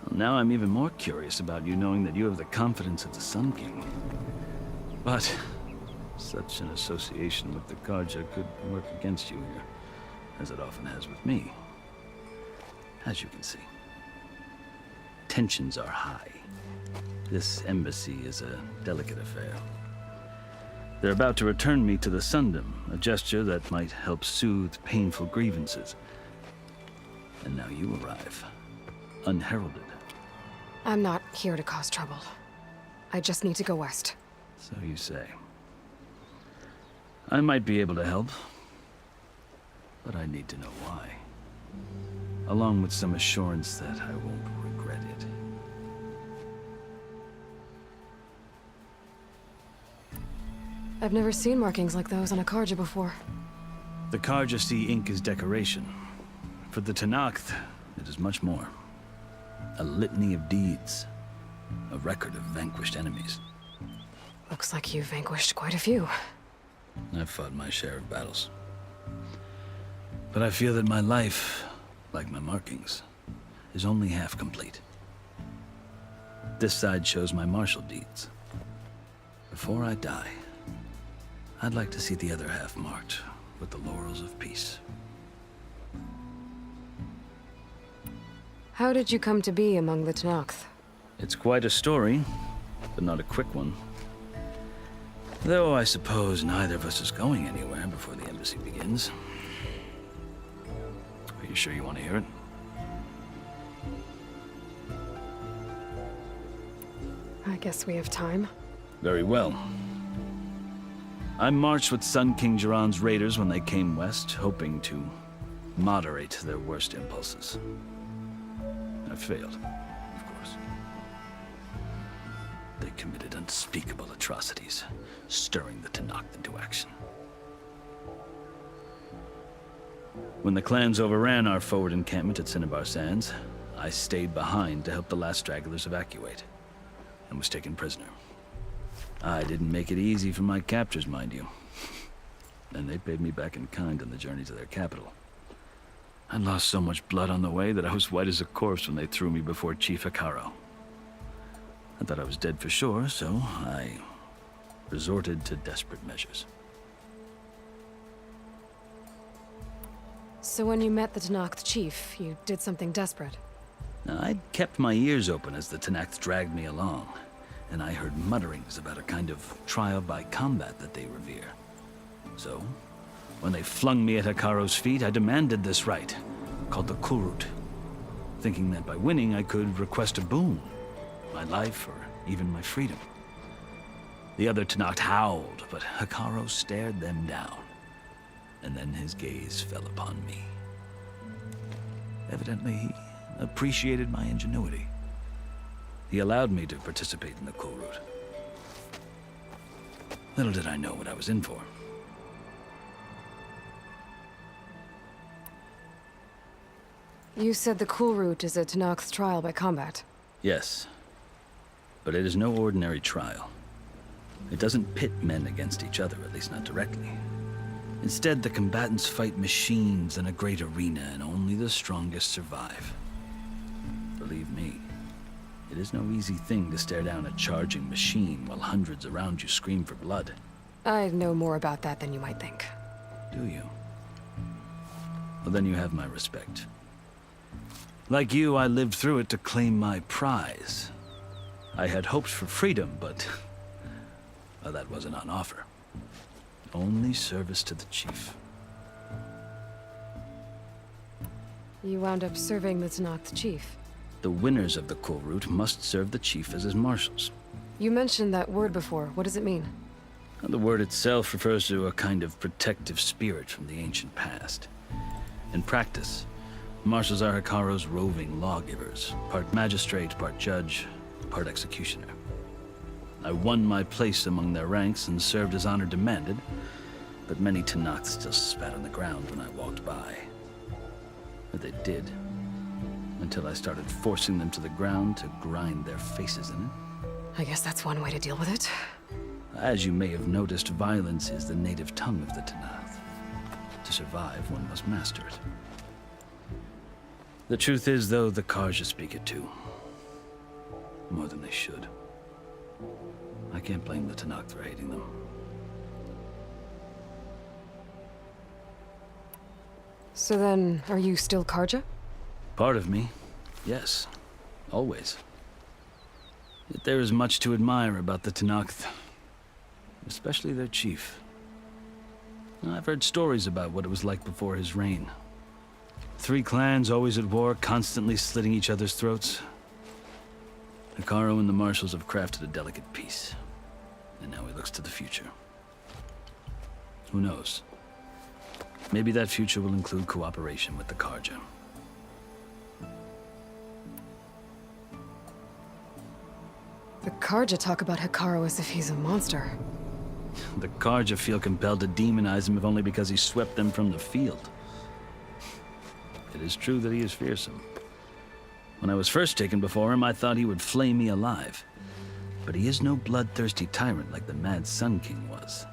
Well, now I'm even more curious about you knowing that you have the confidence of the Sun King. But such an association with the Karja could work against you here, as it often has with me. As you can see, tensions are high. This embassy is a delicate affair. They're about to return me to the Sundom, a gesture that might help soothe painful grievances. And now you arrive, unheralded. I'm not here to cause trouble. I just need to go west. So you say. I might be able to help, but I need to know why. Along with some assurance that I won't regret it. I've never seen markings like those on a Karja before. The Karja see ink as decoration. For the Tenakth, it is much more. A litany of deeds. A record of vanquished enemies. Looks like you've vanquished quite a few. I've fought my share of battles. But I feel that my life, like my markings, is only half complete. This side shows my martial deeds. Before I die, I'd like to see the other half marked with the laurels of peace. How did you come to be among the Tenakth? It's quite a story, but not a quick one. Though I suppose neither of us is going anywhere before the embassy begins. Are you sure you want to hear it? I guess we have time. Very well. I marched with Sun King Jiran's raiders when they came west, hoping to moderate their worst impulses. I failed, of course. They committed unspeakable atrocities, stirring the Tenakth into action. When the clans overran our forward encampment at Cinnabar Sands, I stayed behind to help the last stragglers evacuate, and was taken prisoner. I didn't make it easy for my captors, mind you. And they paid me back in kind on the journey to their capital. I'd lost so much blood on the way that I was white as a corpse when they threw me before Chief Hekaro. I thought I was dead for sure, so I resorted to desperate measures. So when you met the Tenakth chief, you did something desperate? Now, I'd kept my ears open as the Tenakth dragged me along, and I heard mutterings about a kind of trial by combat that they revere. So, when they flung me at Hekaro's feet, I demanded this rite, called the Kulrut, thinking that by winning I could request a boon, my life or even my freedom. The other Tenakth howled, but Hekaro stared them down, and then his gaze fell upon me. Evidently, he appreciated my ingenuity. He allowed me to participate in the Kulrut. Little did I know what I was in for. You said the Kulrut is a Tenakth trial by combat. Yes, but it is no ordinary trial. It doesn't pit men against each other, at least not directly. Instead, the combatants fight machines in a great arena, and only the strongest survive. Believe me, it is no easy thing to stare down a charging machine while hundreds around you scream for blood. I know more about that than you might think. Do you? Well, then you have my respect. Like you, I lived through it to claim my prize. I had hoped for freedom, but well, that wasn't on offer. Only service to the chief. You wound up serving the Tenakth chief. The winners of the Kulrut must serve the chief as his marshals. You mentioned that word before. What does it mean? The word itself refers to a kind of protective spirit from the ancient past. In practice, marshals are Hekaro's roving lawgivers, part magistrate, part judge, part executioner. I won my place among their ranks and served as honor demanded, but many Tenakth still spat on the ground when I walked by. But they did. until I started forcing them to the ground to grind their faces in it. I guess that's one way to deal with it. As you may have noticed, violence is the native tongue of the Tanath. To survive, one must master it. The truth is, though, the Karja speak it too. More than they should. I can't blame the Tanakh for hating them. So then, are you still Karja? Part of me, yes. Always. Yet there is much to admire about the Tanakh, especially their chief. I've heard stories about what it was like before his reign. 3 clans always at war, constantly slitting each other's throats. Hekarro and the marshals have crafted a delicate peace. And now he looks to the future. Who knows? Maybe that future will include cooperation with the Karja. The Karja talk about Hekarro as if he's a monster. The Karja feel compelled to demonize him if only because he swept them from the field. It is true that he is fearsome. When I was first taken before him, I thought he would flay me alive. But he is no bloodthirsty tyrant like the Mad Sun King was.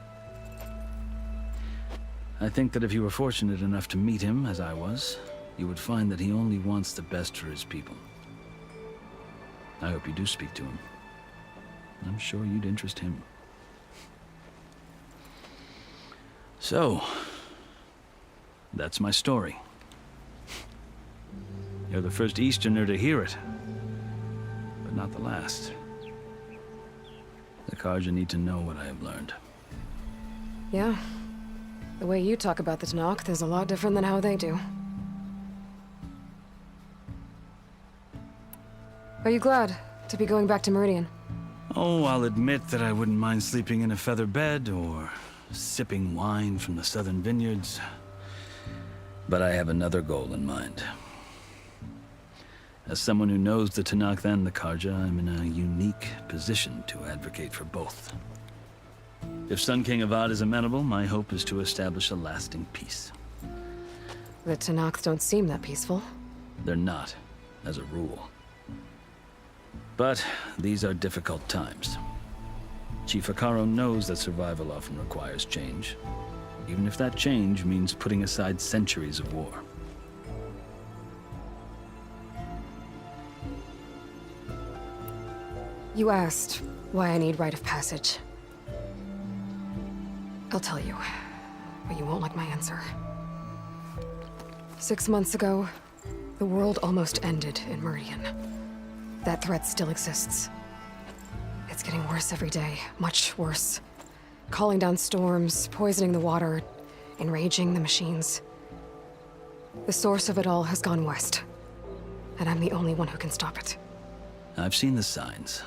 I think that if you were fortunate enough to meet him, as I was, you would find that he only wants the best for his people. I hope you do speak to him. I'm sure you'd interest him. So, that's my story. You're the first Easterner to hear it, but not the last. The Karja need to know what I have learned. Yeah. The way you talk about the Tanakh is a lot different than how they do. Are you glad to be going back to Meridian? Oh, I'll admit that I wouldn't mind sleeping in a feather bed or sipping wine from the southern vineyards. But I have another goal in mind. As someone who knows the Tanakh and the Karja, I'm in a unique position to advocate for both. If Sun King Avad is amenable, my hope is to establish a lasting peace. The Tanakh don't seem that peaceful. They're not, as a rule. But these are difficult times. Chief Hekarro knows that survival often requires change, even if that change means putting aside centuries of war. You asked why I need rite of passage. I'll tell you, but you won't like my answer. 6 months ago, the world almost ended in Meridian. That threat still exists. It's getting worse every day, much worse. Calling down storms, poisoning the water, enraging the machines. The source of it all has gone west, and I'm the only one who can stop it. I've seen the signs.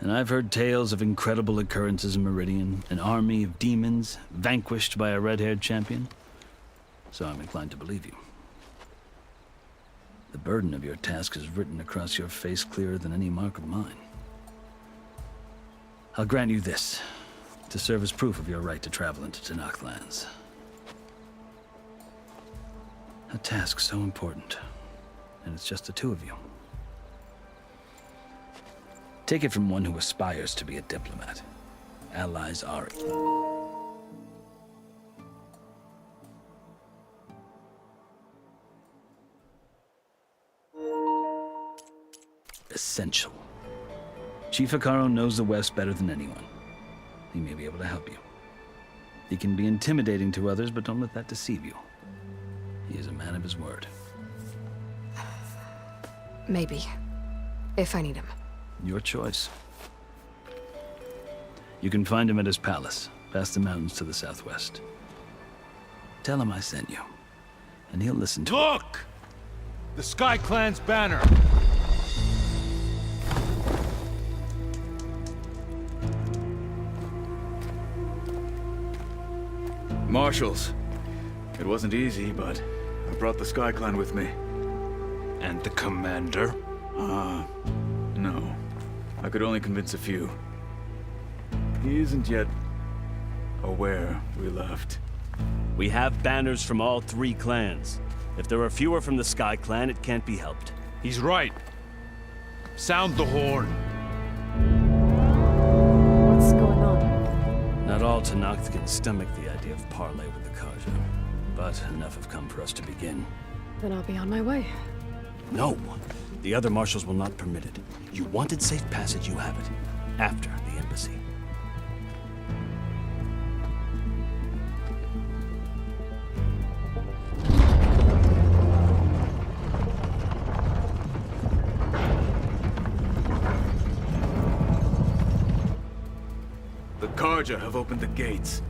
And I've heard tales of incredible occurrences in Meridian, an army of demons vanquished by a red-haired champion. So I'm inclined to believe you. The burden of your task is written across your face clearer than any mark of mine. I'll grant you this, to serve as proof of your right to travel into Tanakh lands. A task so important, and it's just the 2 of you. Take it from one who aspires to be a diplomat. Allies are essential. Chief Hekarro knows the West better than anyone. He may be able to help you. He can be intimidating to others, but don't let that deceive you. He is a man of his word. Maybe. If I need him. Your choice. You can find him at his palace, past the mountains to the southwest. Tell him I sent you, and he'll listen to Look! The Sky Clan's banner! Marshals. It wasn't easy, but I brought the Sky Clan with me. And the commander? No. I could only convince a few. He isn't yet aware we left. We have banners from all 3 clans. If there are fewer from the Sky Clan, it can't be helped. He's right. Sound the horn. What's going on? Not all Tenakth can stomach the idea of parley with the Karja, but enough have come for us to begin. Then I'll be on my way. No! The other marshals will not permit it. You wanted safe passage, you have it. After the embassy. The Karja have opened the gates.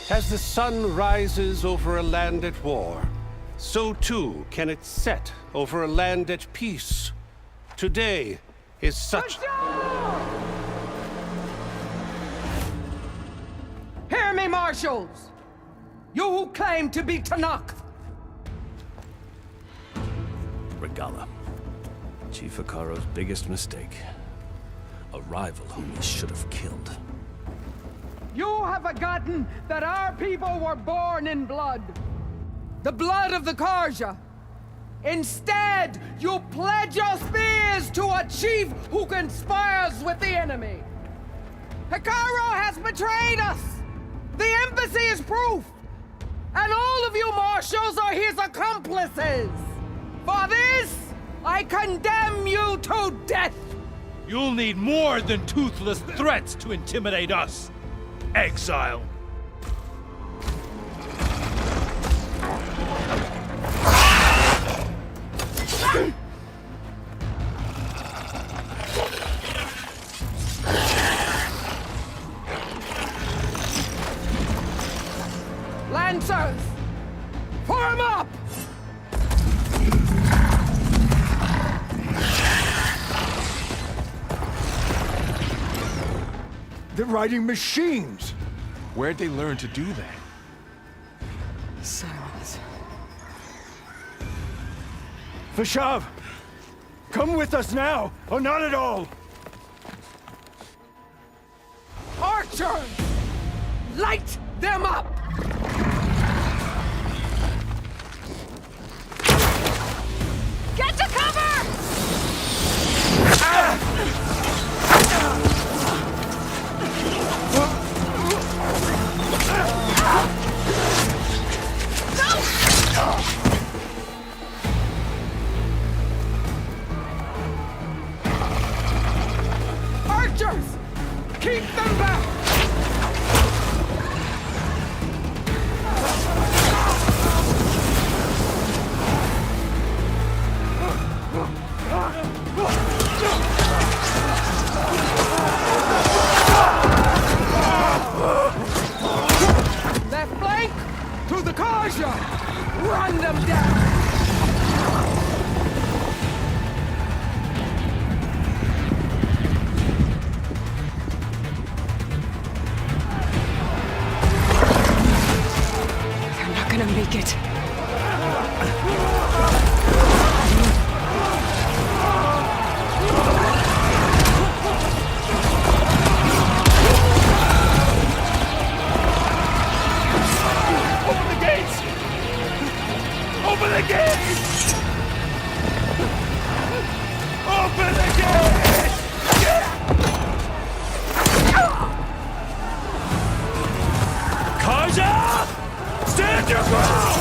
As the sun rises over a land at war, so too can it set over a land at peace. Today is such... Hear me, marshals! You who claim to be Tenakth! Regala. Chief Hikaro's biggest mistake. A rival whom he should have killed. You have forgotten that our people were born in blood. The blood of the Karja. Instead, you pledge your spears to a chief who conspires with the enemy. Hikaro has betrayed us. The embassy is proof. And all of you marshals are his accomplices. For this, I condemn you to death. You'll need more than toothless threats to intimidate us. Exile. Lancers, form up! They're riding machines! Where'd they learn to do that? Silence. Vashav! Come with us now, or not at all! Archers! Light them up! Get to cover! Archers! Keep them back! Left flank! To the Karja! Run them down! They're not gonna make it. Open the gates! Open the gates! Open the gates! Karja! Stand your ground!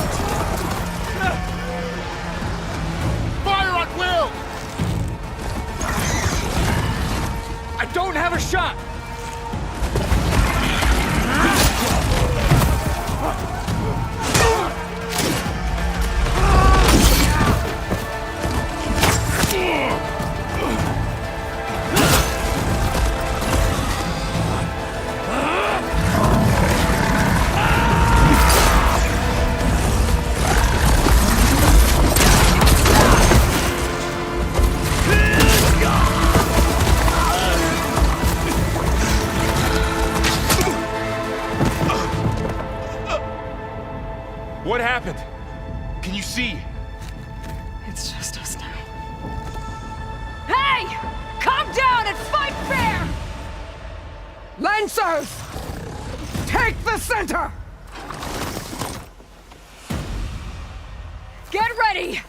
Fire at will! I don't have a shot! happened? Can you see? It's just us now. Hey! Come down and fight fair! Lancers! Take the center! Get ready!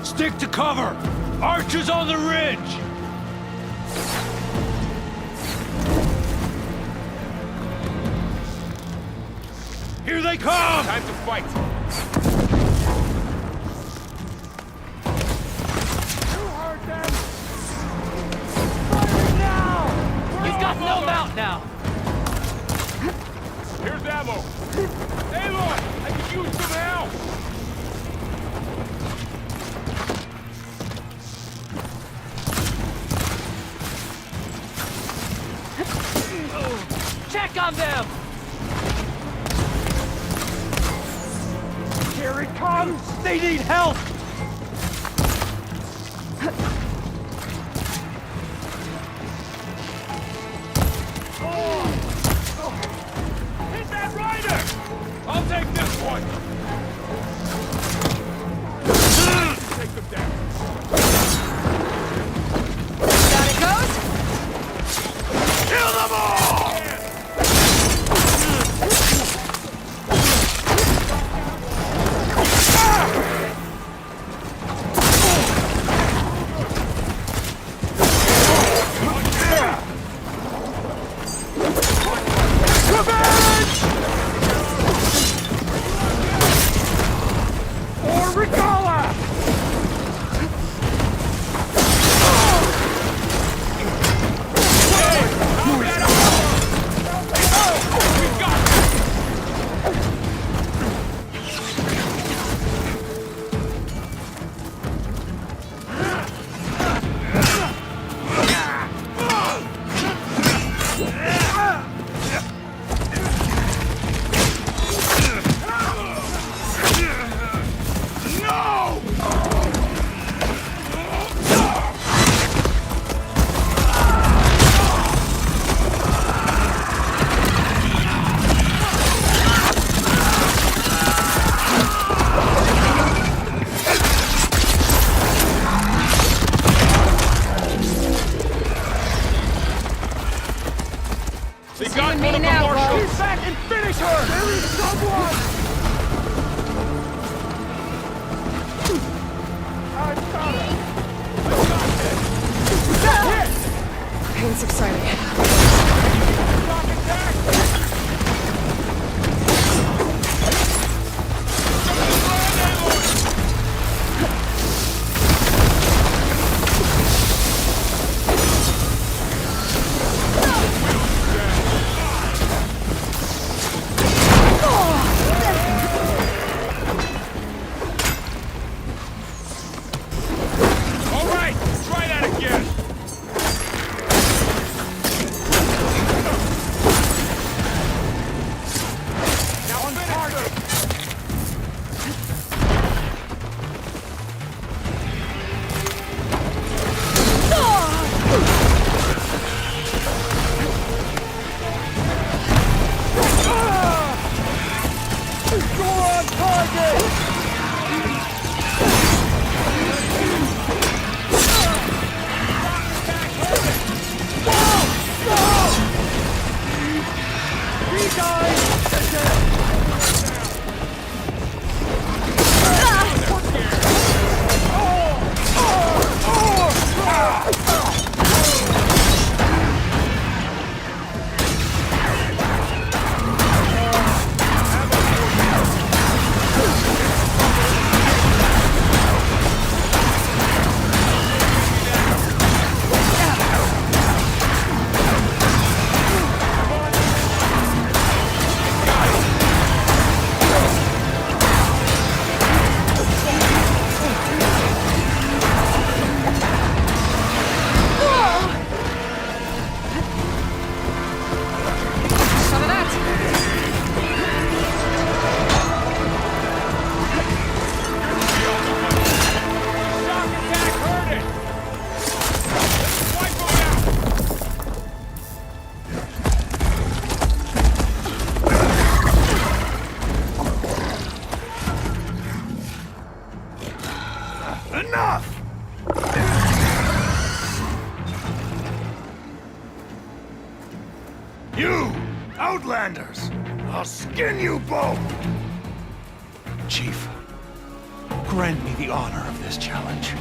Stick to cover! Archers on the ridge! Here they come! Time to fight! You've got no mount now! Here's ammo! Aloy! I can use some help! Check on them! Here it comes! They need help! Hit that rider! I'll take this one! Take them down. Down it goes! Kill them all! No! Enough! You, Outlanders! I'll skin you both! Chief, grant me the honor of this challenge.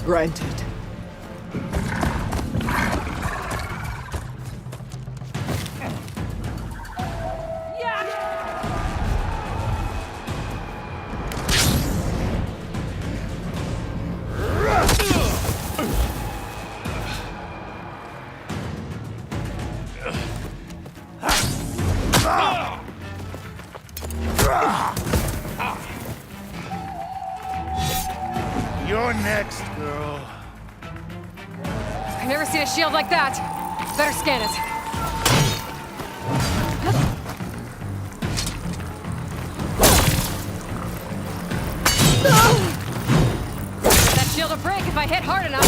Granted. You're next, girl. I've never seen a shield like that. Better scan it. That shield will break if I hit hard enough.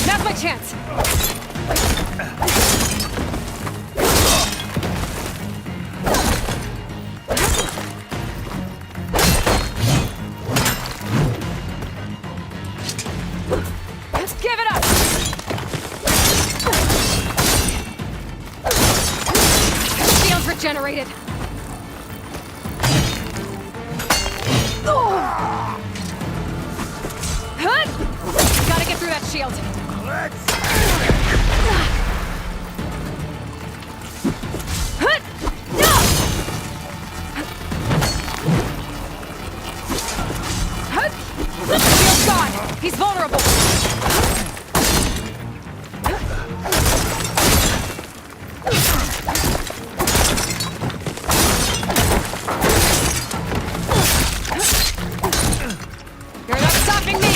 Now's my chance. Give it up! Shield's regenerated. Gotta get through that shield. Shield's gone. He's vulnerable. You're not stopping me!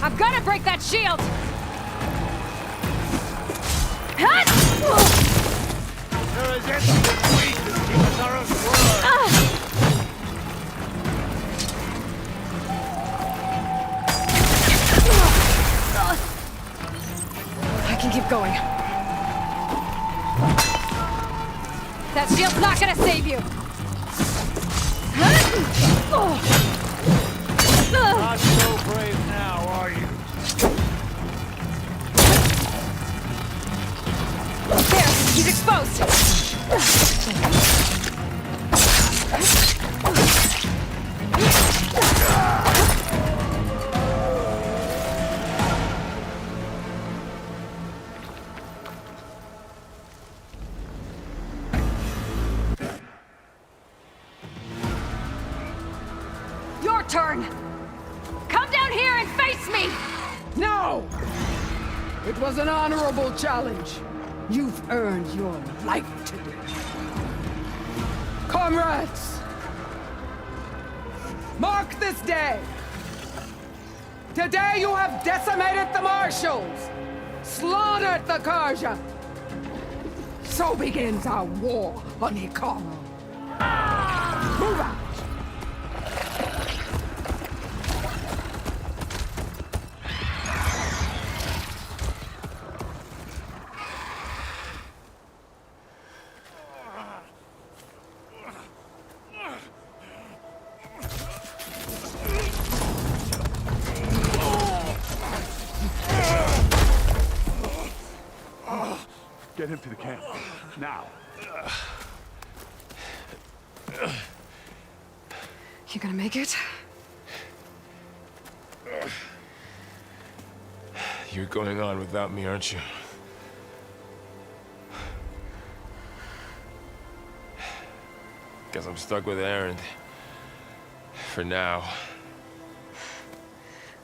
I'm gonna break that shield! There is empty and weak as Kimataro's word. I can keep going. That shield's not gonna save you! Not so brave now, are you? There! He's exposed! Your turn! Come down here and face me! No! It was an honorable challenge. You've earned your life today. Comrades! Mark this day! Today you have decimated the Marshals! Slaughtered the Karja! So begins our war on Hikaru. Move out! Get him to the camp. Now. You gonna make it? You're going on without me, aren't you? Guess I'm stuck with Aaron. For now.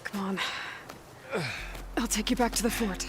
Come on. I'll take you back to the fort.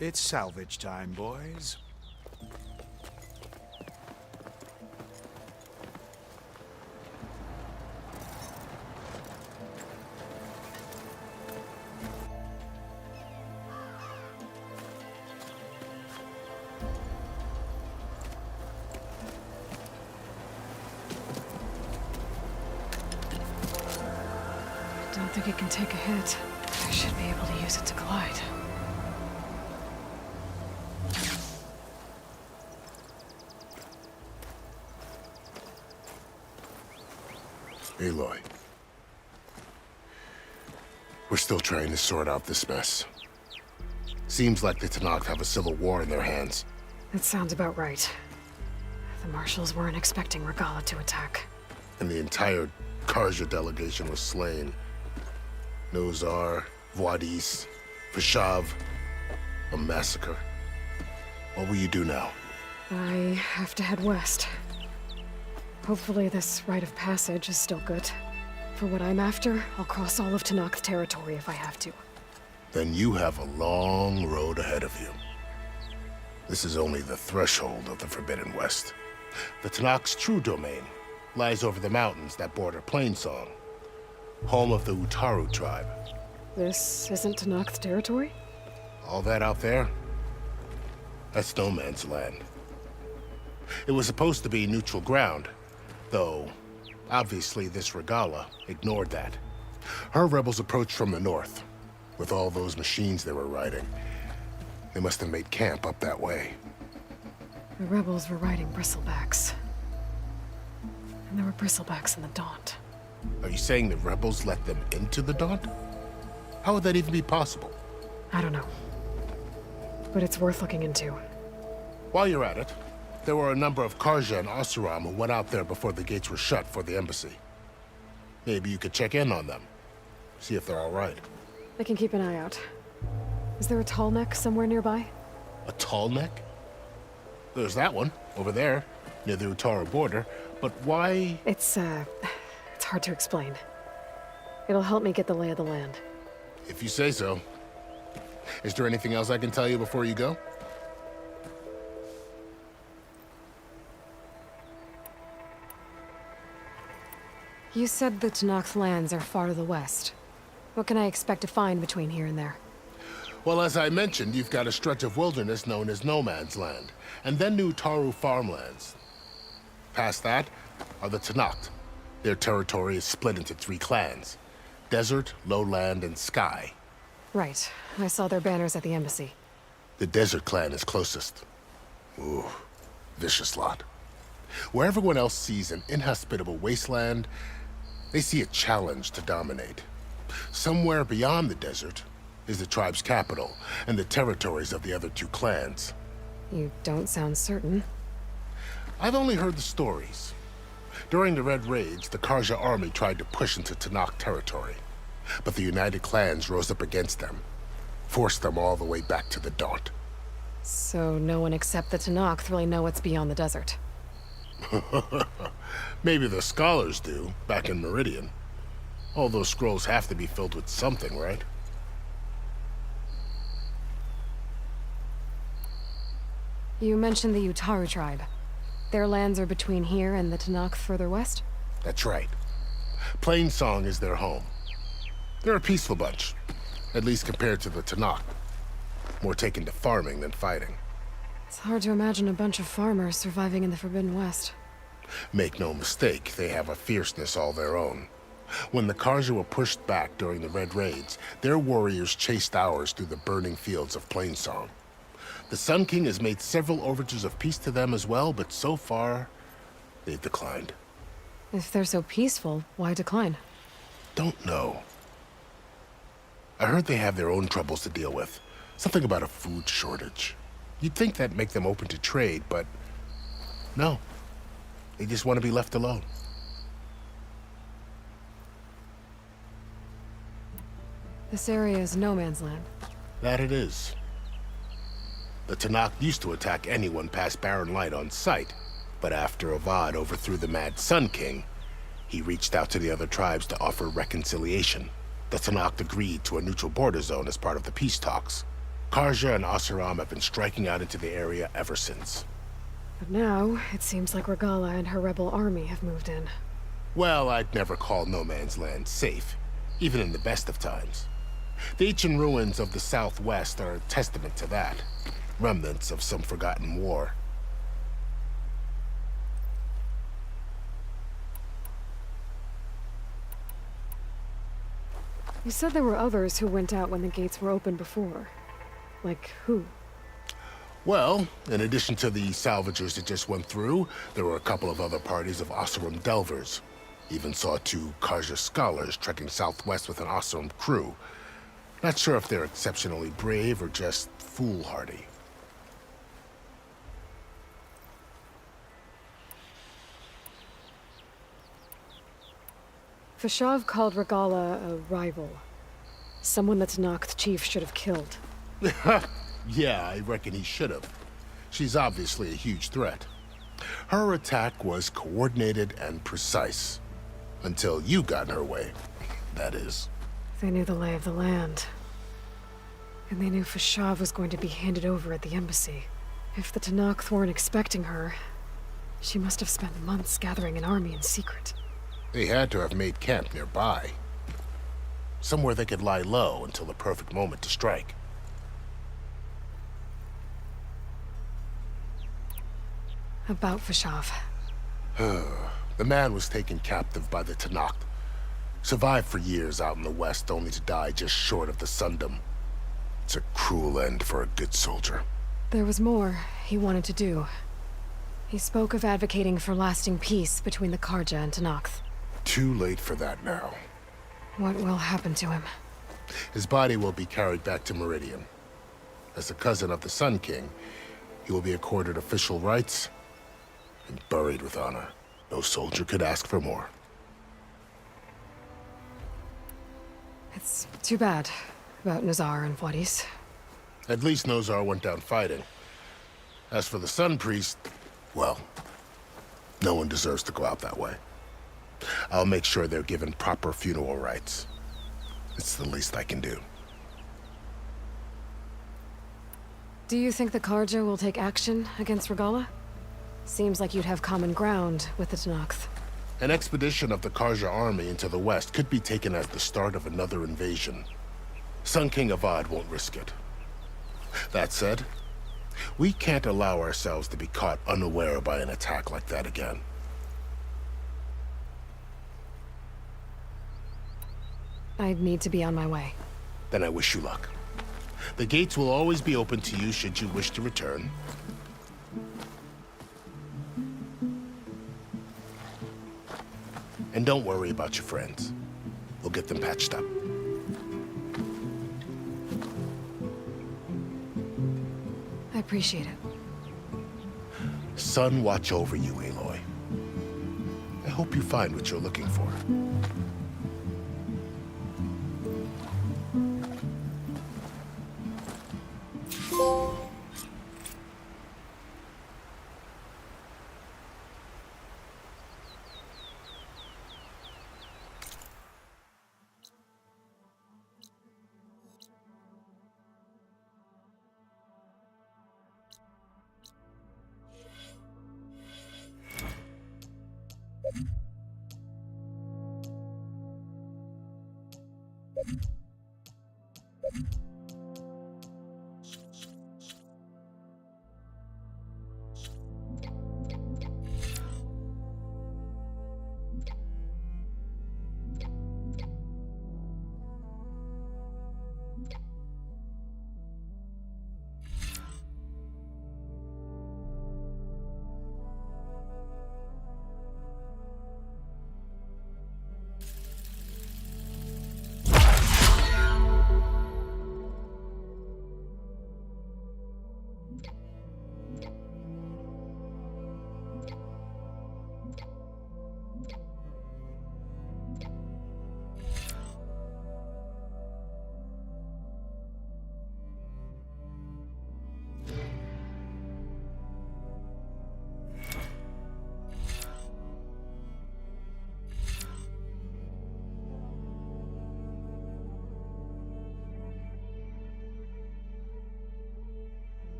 It's salvage time, boys. Don't think it can take a hit. I should be able to use it to glide. Aloy. We're still trying to sort out this mess. Seems like the Tenakth have a civil war in their hands. That sounds about right. The marshals weren't expecting Regala to attack. And the entire Karja delegation was slain. Nozar, Voidis, Vashav. A massacre. What will you do now? I have to head west. Hopefully this rite of passage is still good. For what I'm after, I'll cross all of Tenakth territory if I have to. Then you have a long road ahead of you. This is only the threshold of the Forbidden West. The Tenakth's true domain lies over the mountains that border Plainsong, home of the Utaru tribe. This isn't Tenakth territory? All that out there? That's no man's land. It was supposed to be neutral ground, though obviously this Regala ignored that. Her rebels approached from the north, with all those machines they were riding. They must have made camp up that way. The rebels were riding bristlebacks. And there were bristlebacks in the Daunt. Are you saying the rebels let them into the Daunt? How would that even be possible? I don't know. But it's worth looking into. While you're at it, there were a number of Karja and Oseram who went out there before the gates were shut for the embassy. Maybe you could check in on them. See if they're all right. I can keep an eye out. Is there a tall neck somewhere nearby? A tall neck? There's that one, over there, near the Utaru border. But why? It's hard to explain. It'll help me get the lay of the land. If you say so. Is there anything else I can tell you before you go? You said the Tenakth lands are far to the west. What can I expect to find between here and there? Well, as I mentioned, you've got a stretch of wilderness known as No Man's Land, and then new Utaru farmlands. Past that are the Tenakth. Their territory is split into 3 clans: Desert, Lowland, and Sky. Right. I saw their banners at the embassy. The Desert clan is closest. Ooh, vicious lot. Where everyone else sees an inhospitable wasteland, they see a challenge to dominate. Somewhere beyond the desert is the tribe's capital and the territories of the other 2 clans. You don't sound certain. I've only heard the stories. During the Red Raids, the Karja army tried to push into Tenakth territory, but the United Clans rose up against them, forced them all the way back to the Daunt. So no one except the Tenakth really know what's beyond the desert. Maybe the scholars do, back in Meridian. All those scrolls have to be filled with something, right? You mentioned the Utaru tribe. Their lands are between here and the Tenakth further west? That's right. Plainsong is their home. They're a peaceful bunch, at least compared to the Tenakth. More taken to farming than fighting. It's hard to imagine a bunch of farmers surviving in the Forbidden West. Make no mistake, they have a fierceness all their own. When the Karja were pushed back during the Red Raids, their warriors chased ours through the burning fields of Plainsong. The Sun King has made several overtures of peace to them as well, but so far, they've declined. If they're so peaceful, why decline? Don't know. I heard they have their own troubles to deal with. Something about a food shortage. You'd think that'd make them open to trade, but no. They just want to be left alone. This area is no man's land. That it is. The Tenakth used to attack anyone past Barren Light on sight, but after Avad overthrew the Mad Sun King, he reached out to the other tribes to offer reconciliation. The Tenakth agreed to a neutral border zone as part of the peace talks. Karja and Oseram have been striking out into the area ever since. But now, it seems like Regala and her rebel army have moved in. Well, I'd never call No Man's Land safe, even in the best of times. The ancient ruins of the Southwest are a testament to that. Remnants of some forgotten war. You said there were others who went out when the gates were open before. Like who? Well, in addition to the salvagers that just went through, there were a couple of other parties of Oseram delvers. Even saw 2 Karja scholars trekking southwest with an Oseram crew. Not sure if they're exceptionally brave or just foolhardy. Fashav called Regala a rival. Someone that Tanakh chief should have killed. Yeah, I reckon he should have. She's obviously a huge threat. Her attack was coordinated and precise. Until you got in her way, that is. They knew the lay of the land. And they knew Fashav was going to be handed over at the embassy. If the Tanakh weren't expecting her, she must have spent months gathering an army in secret. They had to have made camp nearby. Somewhere they could lie low until the perfect moment to strike. About Fashav. The man was taken captive by the Tanakh. Survived for years out in the west, only to die just short of the Sundom. It's a cruel end for a good soldier. There was more he wanted to do. He spoke of advocating for lasting peace between the Karja and Tanakh. Too late for that now. What will happen to him? His body will be carried back to Meridian. As a cousin of the Sun King, he will be accorded official rights and buried with honor. No soldier could ask for more. It's too bad about Nazar and Wadis. At least Nozar went down fighting. As for the Sun Priest, well, no one deserves to go out that way. I'll make sure they're given proper funeral rites. It's the least I can do. Do you think the Karja will take action against Regala? Seems like you'd have common ground with the Tanakh. An expedition of the Karja army into the west could be taken as the start of another invasion. Sun King Avad won't risk it. That said, we can't allow ourselves to be caught unaware by an attack like that again. I'd need to be on my way. Then I wish you luck. The gates will always be open to you should you wish to return. And don't worry about your friends. We'll get them patched up. I appreciate it. Sun watch over you, Aloy. I hope you find what you're looking for.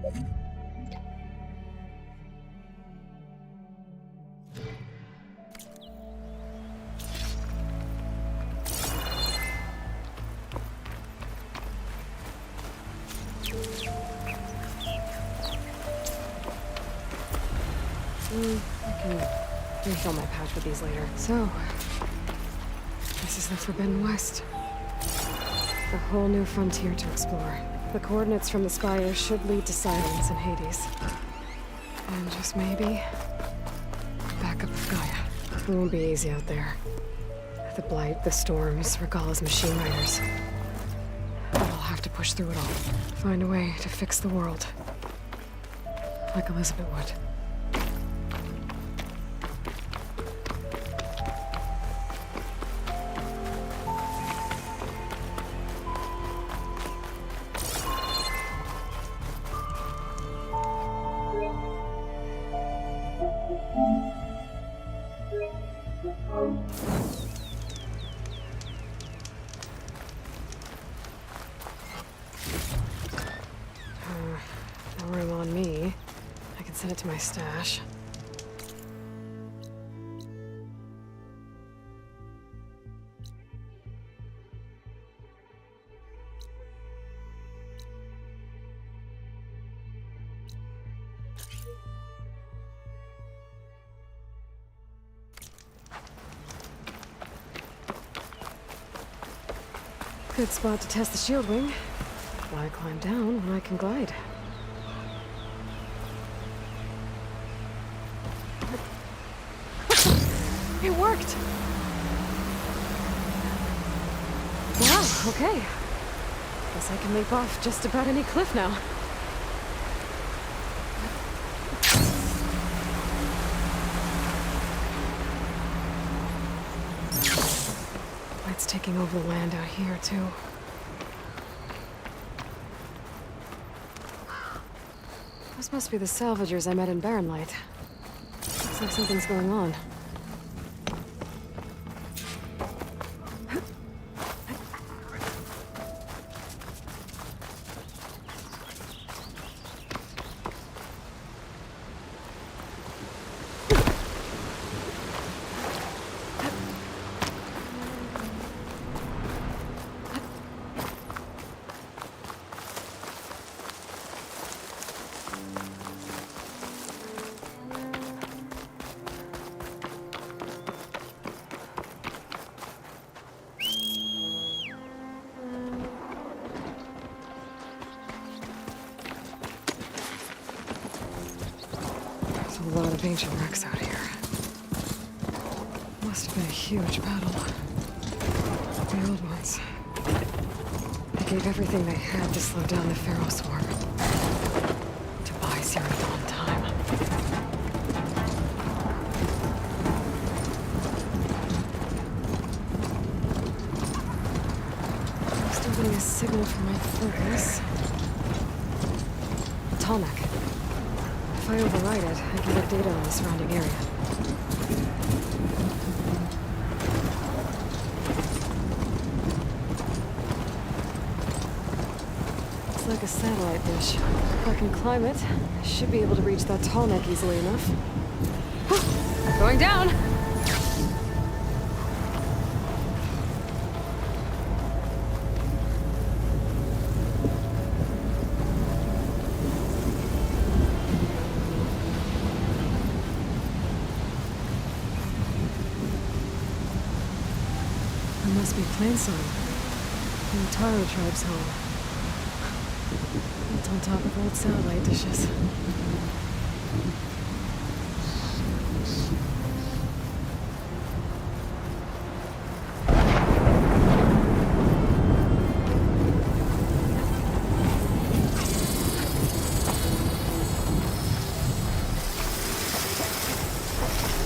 I can refill my pouch with these later. So, this is the Forbidden West. A whole new frontier to explore. The coordinates from the spire should lead to Silence and Hades. And just maybe, the backup of Gaia. It won't be easy out there. The Blight, the Storms, Regalla's machine riders. But I'll have to push through it all. Find a way to fix the world. Like Elizabeth would. No room on me. I can send it to my stash. Good spot to test the shield wing. Why climb down when I can glide? It worked! Wow, okay. Guess I can leap off just about any cliff now. Light's taking over the land out here, too. Those must be the salvagers I met in Barren Light. Looks like something's going on. A lot of ancient wrecks out here. Must have been a huge battle. The old ones. They gave everything they had to slow down the Pharaoh swarm. To buy Zero Dawn time. Still getting a signal from my focus. Tallneck. If I override it, I can get data on the surrounding area. Looks like a satellite dish. If I can climb it, I should be able to reach that tall neck easily enough. Going down! Must be Plainsong, the Taro tribe's home. Built on top of old satellite dishes.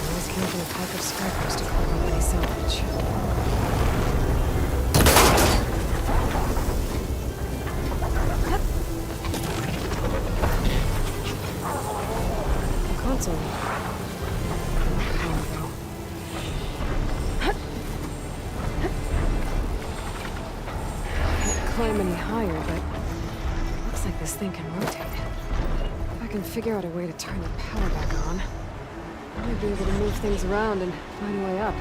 Always counting a pack of scrappers to cover up any salvage. Console. Can't climb any higher, but looks like this thing can rotate. can figure out a way to turn the power back on, I might be able to move things around and find a way up.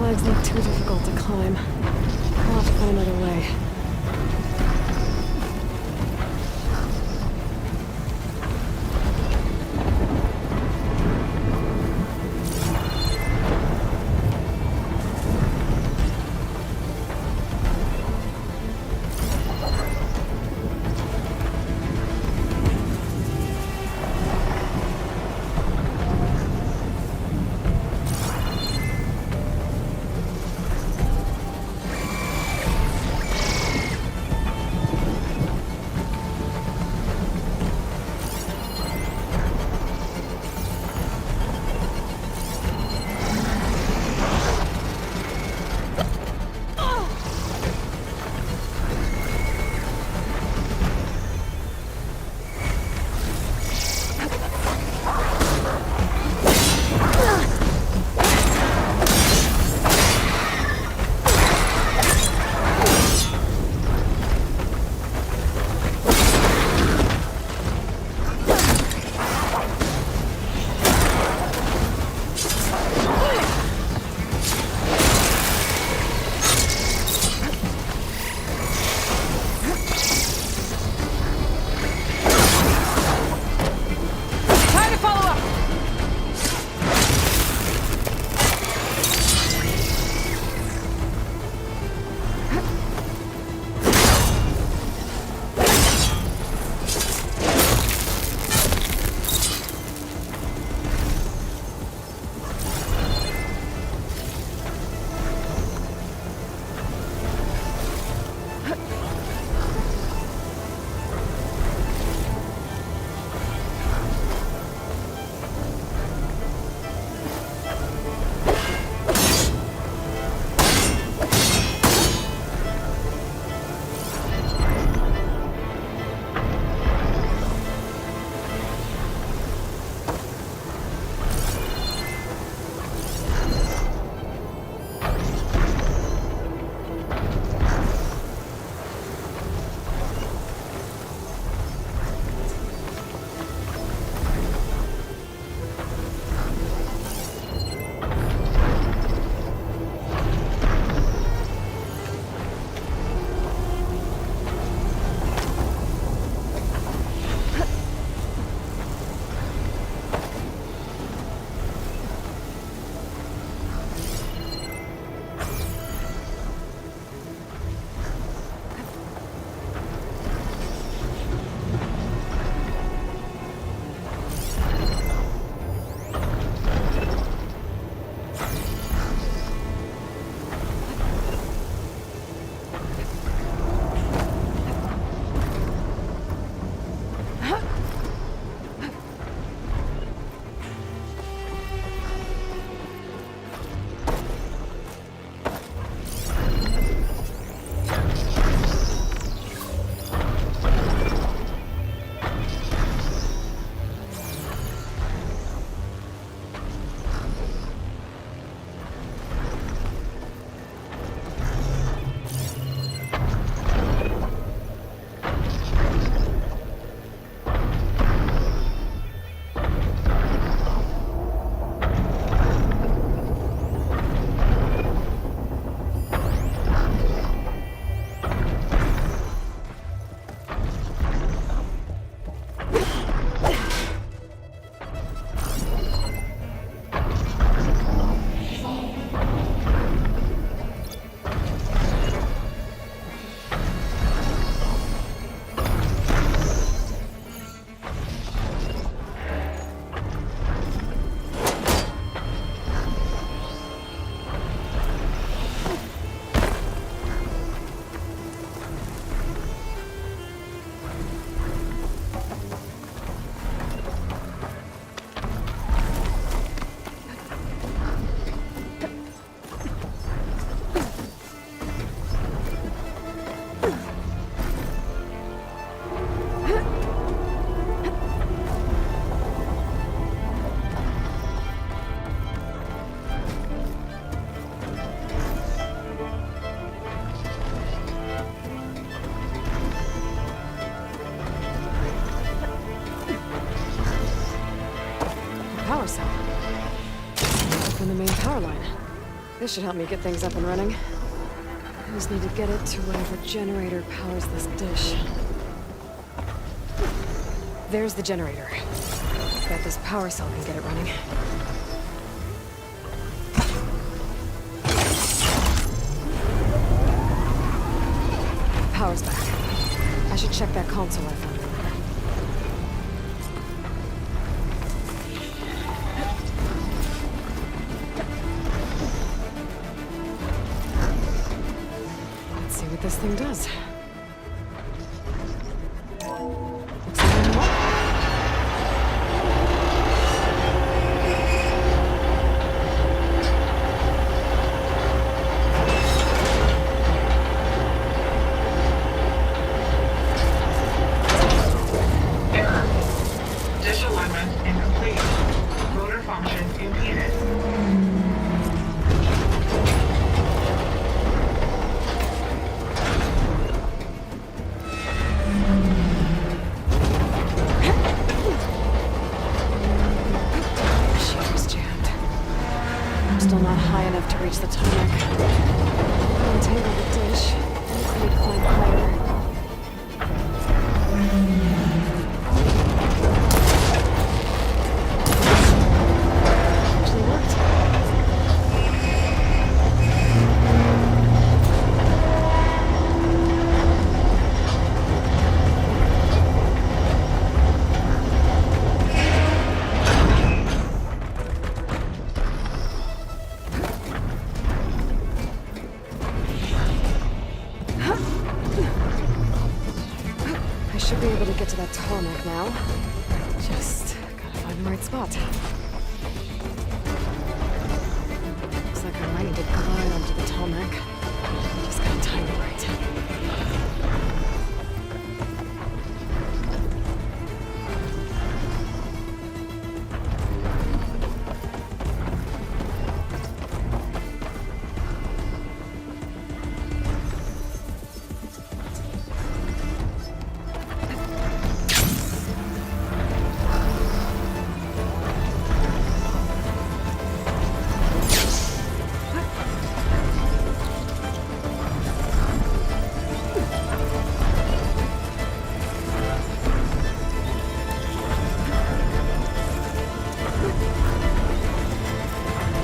Legs look too difficult to climb. I'll have to find another way. power cell. Open the main power line. This should help me get things up and running. I just need to get it to whatever generator powers this dish. There's the generator. Bet this power cell can get it running. Power's back. I should check that console I found earlier. Let's see what this thing does. Looks like I'm up. Error. Dish alignment incomplete. Motor function impeded. Shear's jammed. I'm still not high enough to reach the tarmac. Untangle the dish. I need to climb higher. Actually worked. I should be able to get to that tarmac now. Just gotta find the right spot. Looks like I might need to glide onto the tarmac. Just gotta time it right.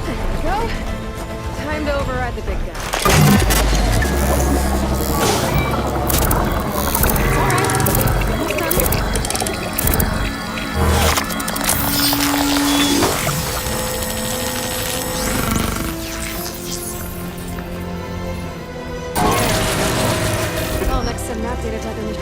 There we go. Time to override the big guy. It's all right. Almost done. I'll next send that data type image.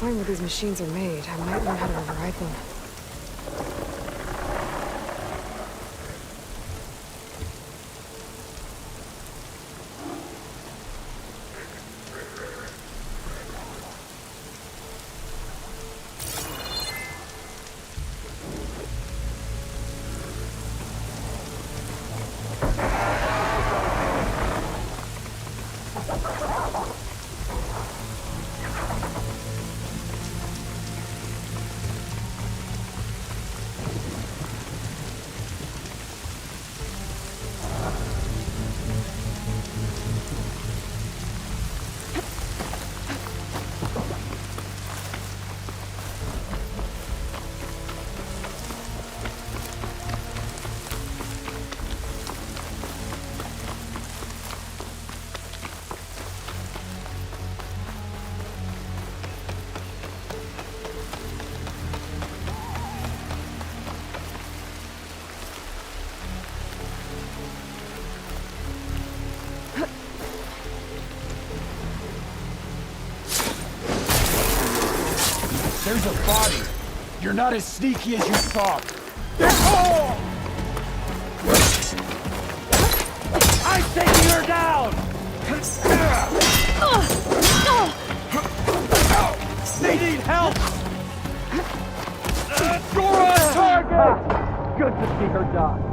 find where these machines are made, I might learn how to override them. There's a body. You're not as sneaky as you thought. I'm taking her down! They need help! You're on target! Good to see her die.